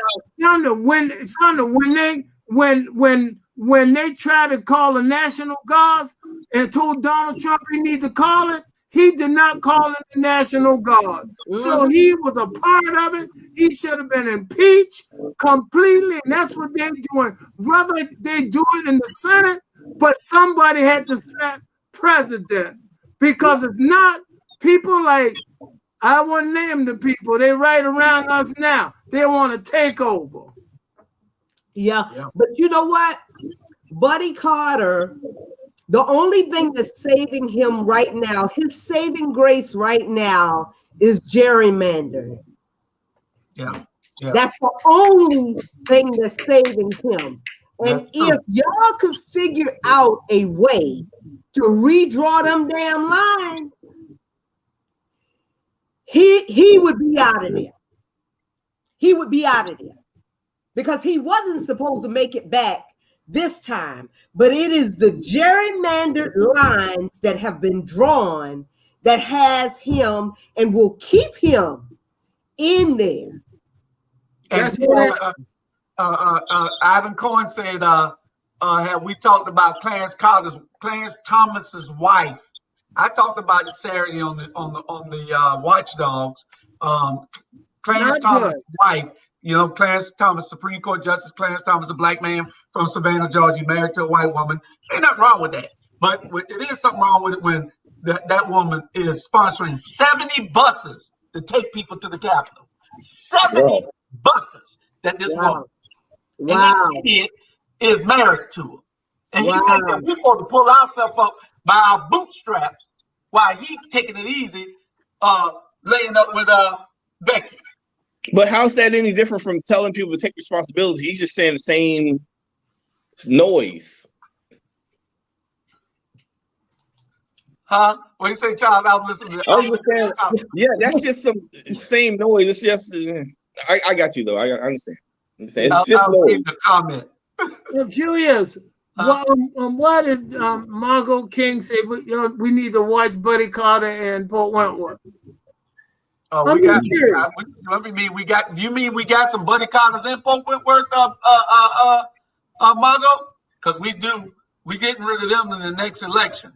When they tried to call the National Guards and told Donald Trump he needed to call it, he did not call it the National Guard. So he was a part of it. He should have been impeached completely, and that's what they're doing. Whether they do it in the Senate, but somebody had to set precedent. Because if not, people like, I won't name the people, they right around us now. They want to take over. Yeah, but you know what? Buddy Carter, the only thing that's saving him right now, his saving grace right now is gerrymandering. Yeah. That's the only thing that's saving him. And if y'all could figure out a way to redraw them damn lines, he would be out of there. He would be out of there. Because he wasn't supposed to make it back this time, but it is the gerrymandered lines that have been drawn that has him and will keep him in there. And Ivan Cohen said, have we talked about Clarence Thomas's wife? I talked about it Saturday on the Watchdogs. Clarence Thomas's wife. You know, Clarence Thomas, Supreme Court Justice Clarence Thomas, a black man from Savannah, Georgia, married to a white woman. Ain't nothing wrong with that. But it is something wrong with it when that woman is sponsoring 70 buses to take people to the Capitol. 70 buses that this woman. And this idiot is married to her. And he thinks that we're supposed to pull ourselves up by our bootstraps while he's taking it easy, laying up with Becky. But how's that any different from telling people to take responsibility? He's just saying the same noise. Huh? What do you say, Charles? I was listening to. I was just saying, yeah, that's just some same noise. It's just, I got you though. I understand. It's just noise. The comment. Well, Julius, why did Margot King say we need to watch Buddy Carter and Port Wentworth? Oh, we got. You mean we got some Buddy Carters in Port Wentworth, Margot? Because we do. We getting rid of them in the next election.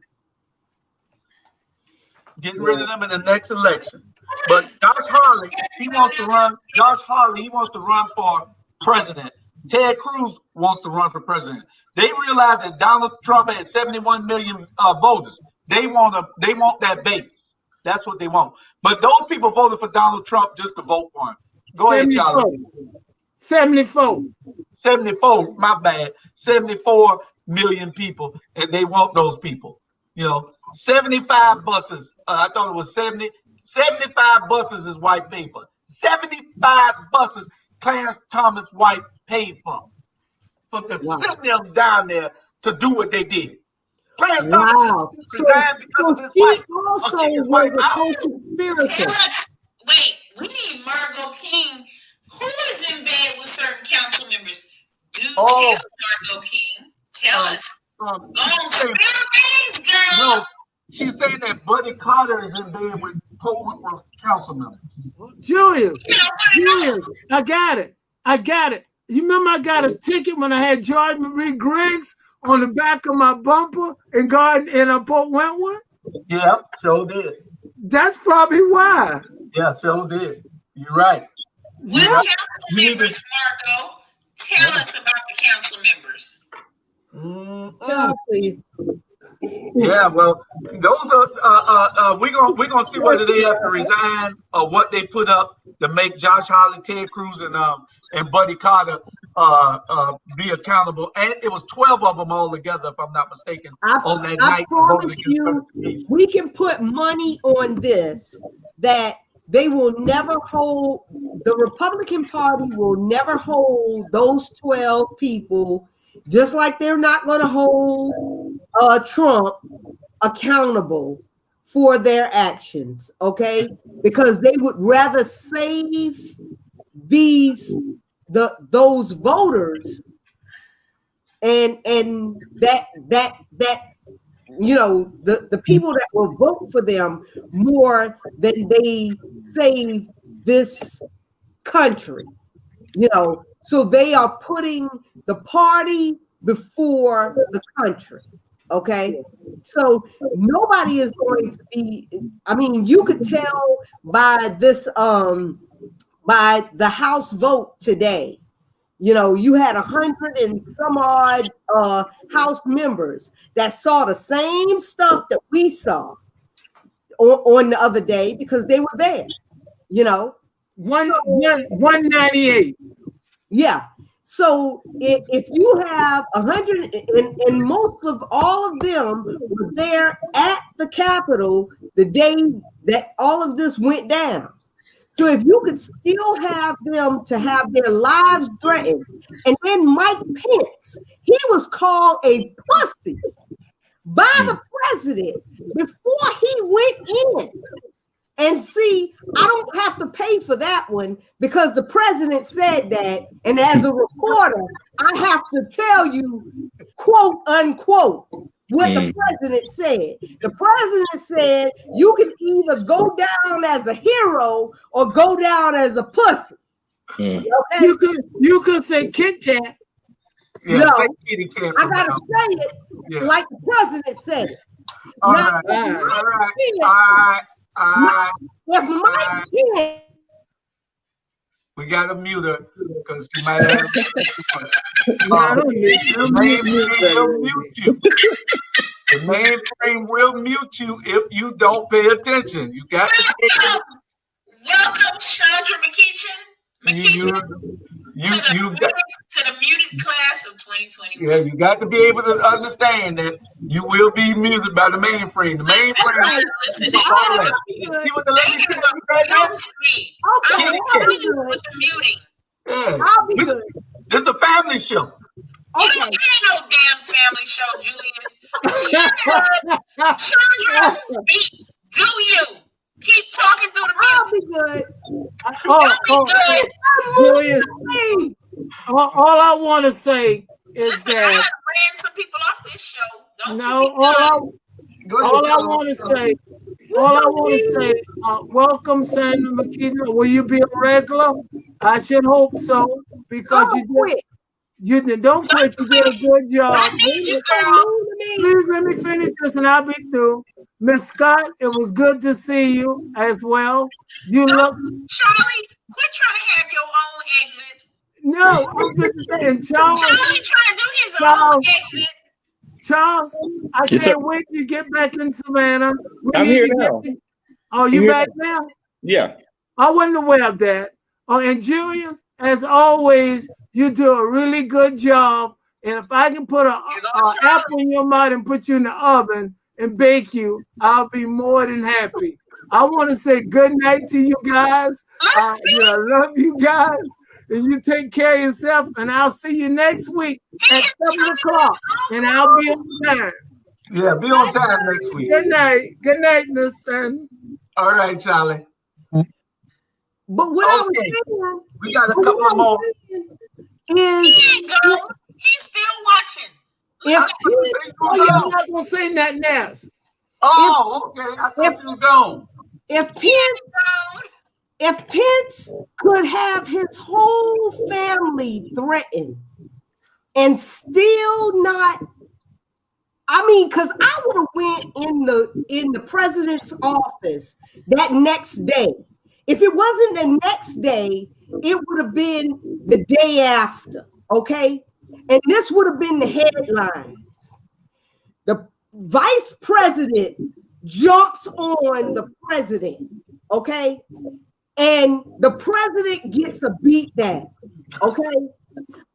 Getting rid of them in the next election. But Josh Hawley, he wants to run. Josh Hawley, he wants to run for president. Ted Cruz wants to run for president. They realize that Donald Trump had 71 million voters. They want that base. That's what they want. But those people voted for Donald Trump just to vote for him. Go ahead, Charlie. 74. 74, my bad. 74 million people, and they want those people. You know, 75 buses. I thought it was 70. 75 buses is white paper. 75 buses Clarence Thomas' wife paid for them sitting them down there to do what they did. Clarence Thomas resigned because of his wife. Also was a co-conspirator. Wait, we need Margot King, who is in bed with certain council members. Tell Margot King. Tell us. Spill things, girl. No, she's saying that Buddy Carter is in bed with Port Wentworth council members. Julius, I got it. You remember I got a ticket when I had George Marie Griggs on the back of my bumper in Port Wentworth? Yeah, sure did. That's probably why. Yeah, sure did. You're right. What council members, Marco? Tell us about the council members. Yeah, well, those are we're gonna see whether they have to resign or what they put up to make Josh Hawley, Ted Cruz, and Buddy Carter be accountable. And it was 12 of them all together, if I'm not mistaken, on that night. I promise you, we can put money on this, that they will never hold, the Republican Party will never hold those 12 people, just like they're not going to hold Trump accountable for their actions, okay? Because they would rather save those voters and that the people that will vote for them more than they save this country, so they are putting the party before the country. Okay, so nobody is going to be, you could tell by this by the House vote today. You had 100 and some odd House members that saw the same stuff that we saw on the other day because they were there. 198. Yeah. So if you have 100, and most of all of them were there at the Capitol the day that all of this went down. So if you could still have them to have their lives threatened, and then Mike Pence, he was called a pussy by the president before he went in. And see, I don't have to pay for that one because the president said that. And as a reporter, I have to tell you, quote unquote, what the president said. The president said you can either go down as a hero or go down as a pussy. Okay? You could say Kit Kat. Yeah, no, say kitty cat. I gotta say it like the president said it. All Now, right. If Mike Pence, we gotta mute her because she might have. The mainframe will mute you if you don't pay attention. You got to welcome, Chandra McKeechin. To the muted class of 2020. Yeah, you got to be able to understand that you will be muted by the mainframe. The mainframe. Listen, see what the lady said right now? okay, I'll be good with the muting. Yeah. I'll be good. This is a family show. You don't ain't no damn family show, Julius. Chandra, do you keep talking through the mute? I'll be good. Julius, all I want to say is that I ran some people off this show. All I want to say, welcome, Sandra McKeon. Will you be a regular? I should hope so because you don't quit. You did a good job. Please let me finish this and I'll be through. Miss Scott, it was good to see you as well. Charlie, quit trying to have your own exit. No, I'm just saying, Charles. Charlie trying to do his own exit. Charles, I can't wait to get back in Savannah. I'm here now. Oh, you back now? Yeah. I wasn't aware of that. Oh, and Julius, as always, you do a really good job. And if I can put an apple in your mouth and put you in the oven and bake you, I'll be more than happy. I want to say good night to you guys. I love you guys. And you take care of yourself. And I'll see you next week at 7 o'clock. And I'll be on time. Yeah, be on time next week. Good night. Good night, Miss Son. All right, Charlie. But what I was saying, we got a couple more. He ain't gone. He's still watching. I'm not gonna say nothing else. Oh, okay. I thought you were gone. If Pence could have his whole family threatened and still not, because I would have went in the president's office that next day. If it wasn't the next day, it would have been the day after, okay? And this would have been the headlines. The vice president jumps on the president, okay? And the president gets a beat down, okay?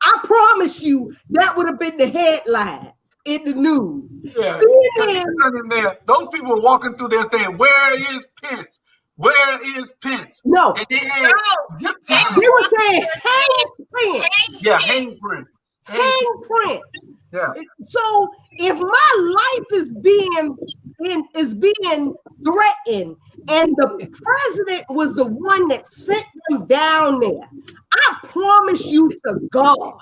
I promise you that would have been the headlines in the news. Yeah. Those people were walking through there saying, "Where is Pence? Where is Pence? No. And they had They were saying hang Prince. yeah, hang Prince. Hang Prince. Yeah. So if my life is being threatened, and the president was the one that sent them down there, I promise you to God,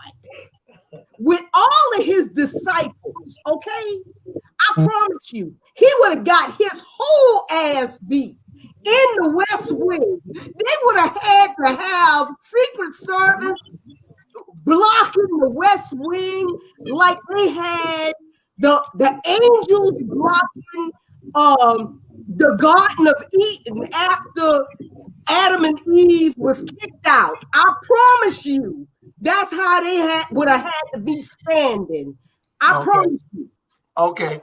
with all of his disciples, okay, I promise you, he would have got his whole ass beat in the West Wing. They would have had to have Secret Service blocking the West Wing like they had the angels blocking the Garden of Eden after Adam and Eve was kicked out. I promise you, that's how they would have had to be standing. I promise you. Okay.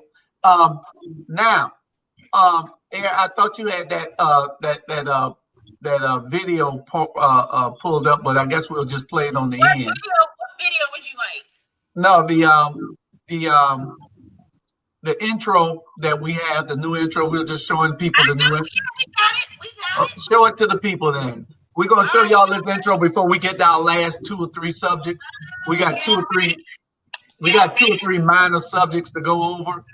Now, I thought you had that video pulled up, but I guess we'll just play it on the end. What video would you like? No, the intro that we have, the new intro. We're just showing people the new intro. We got it. Show it to the people then. We're gonna show y'all this intro before we get to our last 2 or 3 subjects. We got 2 or 3 minor subjects to go over.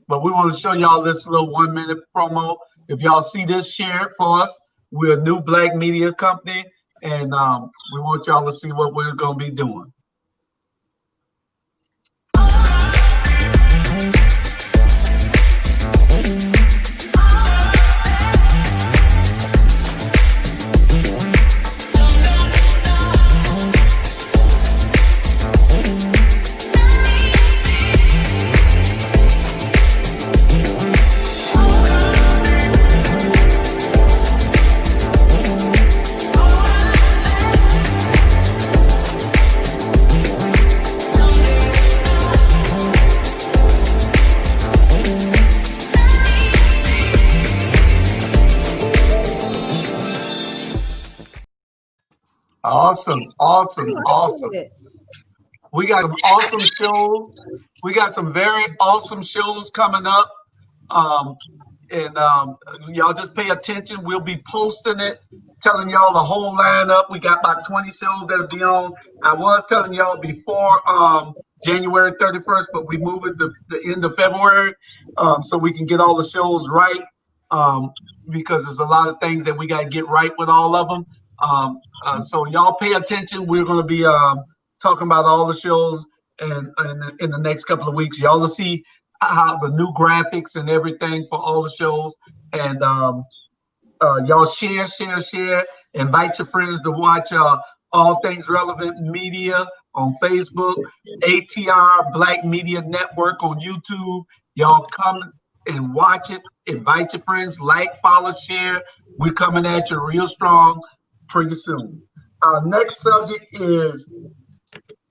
But we want to show y'all this little 1-minute promo. If y'all see this, share it for us. We're a new Black media company, and we want y'all to see what we're going to be doing. Awesome. We got some awesome shows. We got some very awesome shows coming up. Y'all just pay attention. We'll be posting it, telling y'all the whole lineup. We got about 20 shows that'll be on. I was telling y'all before January 31st, but we move it to the end of February so we can get all the shows right because there's a lot of things that we got to get right with all of them. So y'all pay attention. We're going to be talking about all the shows and in the next couple of weeks. Y'all will see how the new graphics and everything for all the shows. And y'all share. Invite your friends to watch All Things Relevant Media on Facebook, ATR Black Media Network on YouTube. Y'all come and watch it. Invite your friends, like, follow, share. We're coming at you real strong pretty soon. Our next subject is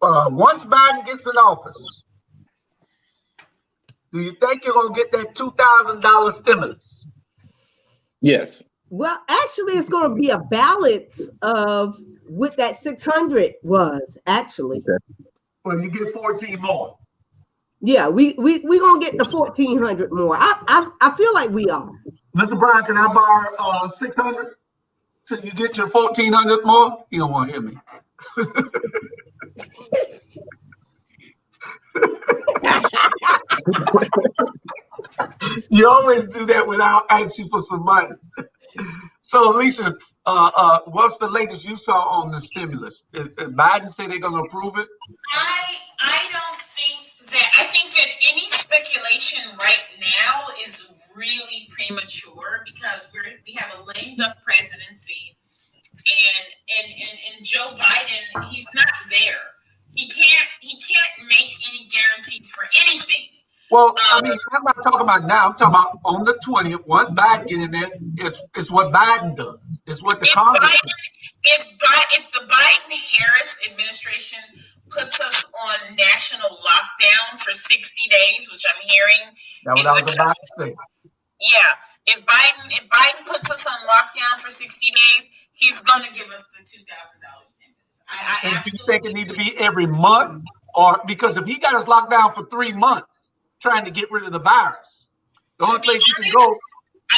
once Biden gets in office, do you think you're going to get that $2,000 stimulus? Yes. Well, actually, it's going to be a balance of what that 600 was, actually. Okay. Well, you get 14 more. Yeah, we going to get the 1,400 more. I feel like we are. Mr. Brown, can I borrow 600 till you get your 1,400 more? You don't want to hear me. You always do that without asking for some money. So, Alicia, what's the latest you saw on the stimulus? Did Biden say they're going to approve it? I don't think that. I think that any speculation right now is really premature because we have a lame duck presidency, and Joe Biden, he's not there. He can't make any guarantees for anything. Well, I mean, I'm not talking about now. I'm talking about on the 20th. Once Biden get in there, it's what Biden does. It's what the Congress does. If the Biden-Harris administration puts us on national lockdown for 60 days, which I'm hearing, that's what I was about to say. Yeah, if Biden puts us on lockdown for 60 days, he's going to give us the $2,000 stimulus. And do you think it needs to be every month, or because if he got us locked down for 3 months trying to get rid of the virus, the only place you can go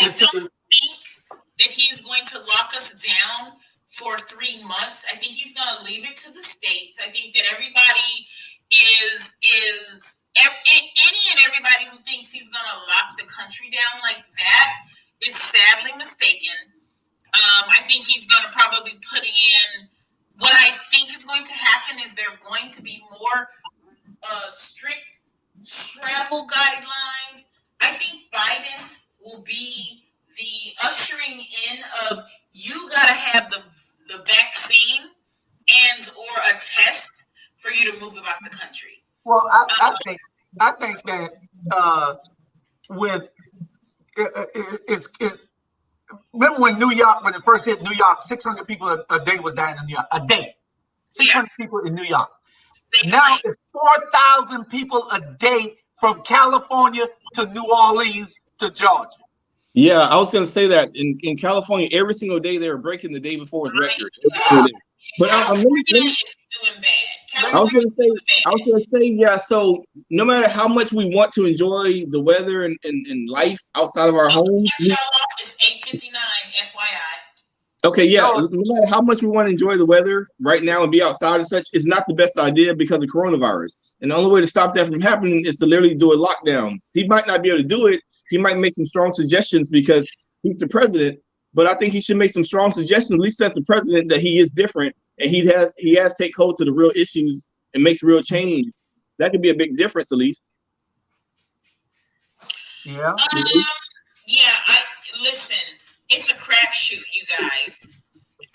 is to. I don't think that he's going to lock us down for 3 months. I think he's going to leave it to the states. I think that everybody is any and everybody who thinks he's going to lock the country down like that is sadly mistaken. I think he's going to probably put in, what I think is going to happen is there are going to be more strict travel guidelines. I think Biden will be the ushering in of, you got to have the vaccine and or a test for you to move about the country. Well, I think that with it's remember when New York, when it first hit New York, 600 people a day was dying in New York. A day, 600 people in New York. Now it's 4,000 people a day from California to New Orleans to Georgia. Yeah, I was going to say that in California, every single day they were breaking the day before's record. But it's doing bad. I was going to say, yeah. So no matter how much we want to enjoy the weather and life outside of our homes, it's 8:59. FYI. Okay, yeah. No matter how much we want to enjoy the weather right now and be outside and such, it's not the best idea because of coronavirus. And the only way to stop that from happening is to literally do a lockdown. He might not be able to do it. He might make some strong suggestions because he's the president. But I think he should make some strong suggestions, at least as the president, that he is different and he has take hold to the real issues and makes real change. That could be a big difference, at least. Yeah. Listen. It's a crapshoot, you guys.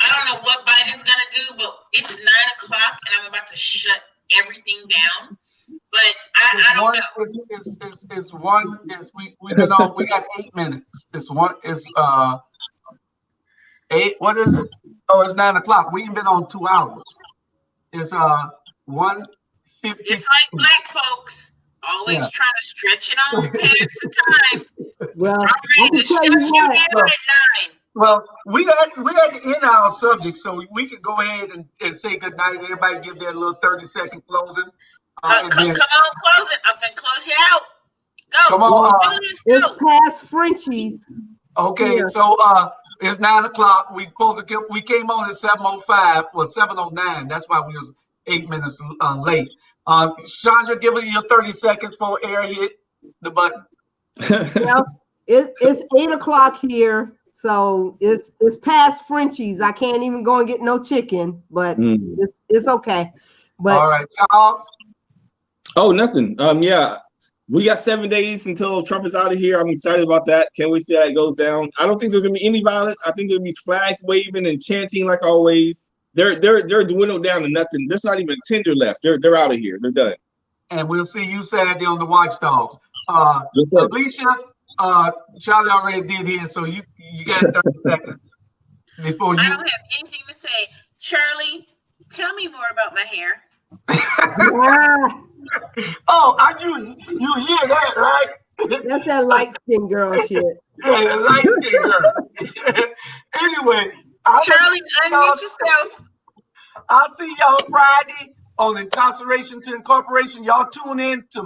I don't know what Biden's gonna do, but it's 9 o'clock and I'm about to shut everything down. But I don't know. We got 8 minutes. It's 8. What is it? Oh, it's 9 o'clock. We ain't been on 2 hours. It's 1:50. It's like black folks always trying to stretch it on past the time. Well, I'm ready to shut you down at 9. Well, we had to end our subject, so we can go ahead and say good night. Everybody give their little 30-second closing. Come on, close it. I'm gonna close you out. Go. Come on. It's past Frenchies. Okay, here. So it's 9 o'clock. We came on at 7:05. Well, 7:09. That's why we was 8 minutes late. Chandra, give us your 30 seconds for air hit the button. Well, it's 8 o'clock here, so it's past Frenchies. I can't even go and get no chicken, but it's okay. But all right, Charles. Oh, nothing. Yeah, we got 7 days until Trump is out of here. I'm excited about that. Can't wait to see how it goes down. I don't think there's gonna be any violence. I think there'll be flags waving and chanting like always. They're dwindled down to nothing. There's not even a tender left. They're out of here. They're done. And we'll see you Saturday on the Watchdogs. Alicia, Charlie already did his, so you got 30 seconds before you. I don't have anything to say. Charlie, tell me more about my hair. Oh, you hear that, right? That's that light skin girl shit. Yeah, the light skin girl. Anyway, Charlie, unmute yourself. I'll see y'all Friday on Incarceration to Incorporation. Y'all tune in to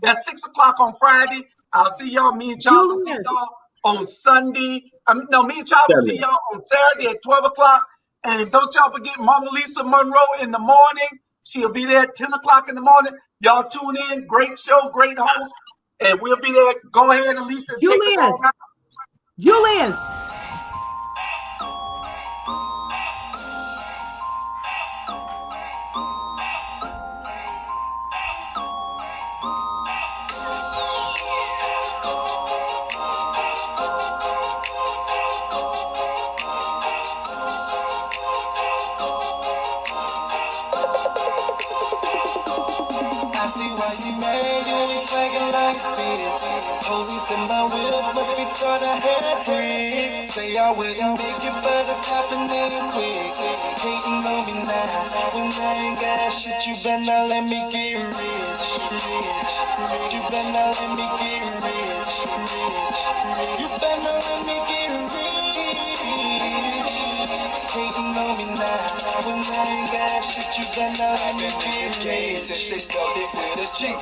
that's 6 o'clock on Friday. I'll see y'all. Me and Charles will see y'all on Sunday. Me and Charles will see y'all on Saturday at 12 o'clock. And don't y'all forget Mama Lisa Monroe in the morning. She'll be there at 10 o'clock in the morning. Y'all tune in. Great show, great host. And we'll be there. Go ahead, Alicia. Julius. Police in my whip, but we thought I had free. Say I wouldn't make it, but it's happening quick. Hating on me now, when I ain't got shit, you better let me get rich. You better let me get rich. You better let me get rich. Hating on me now, when I ain't got shit, you better let me get rich. Since they started with us cheap.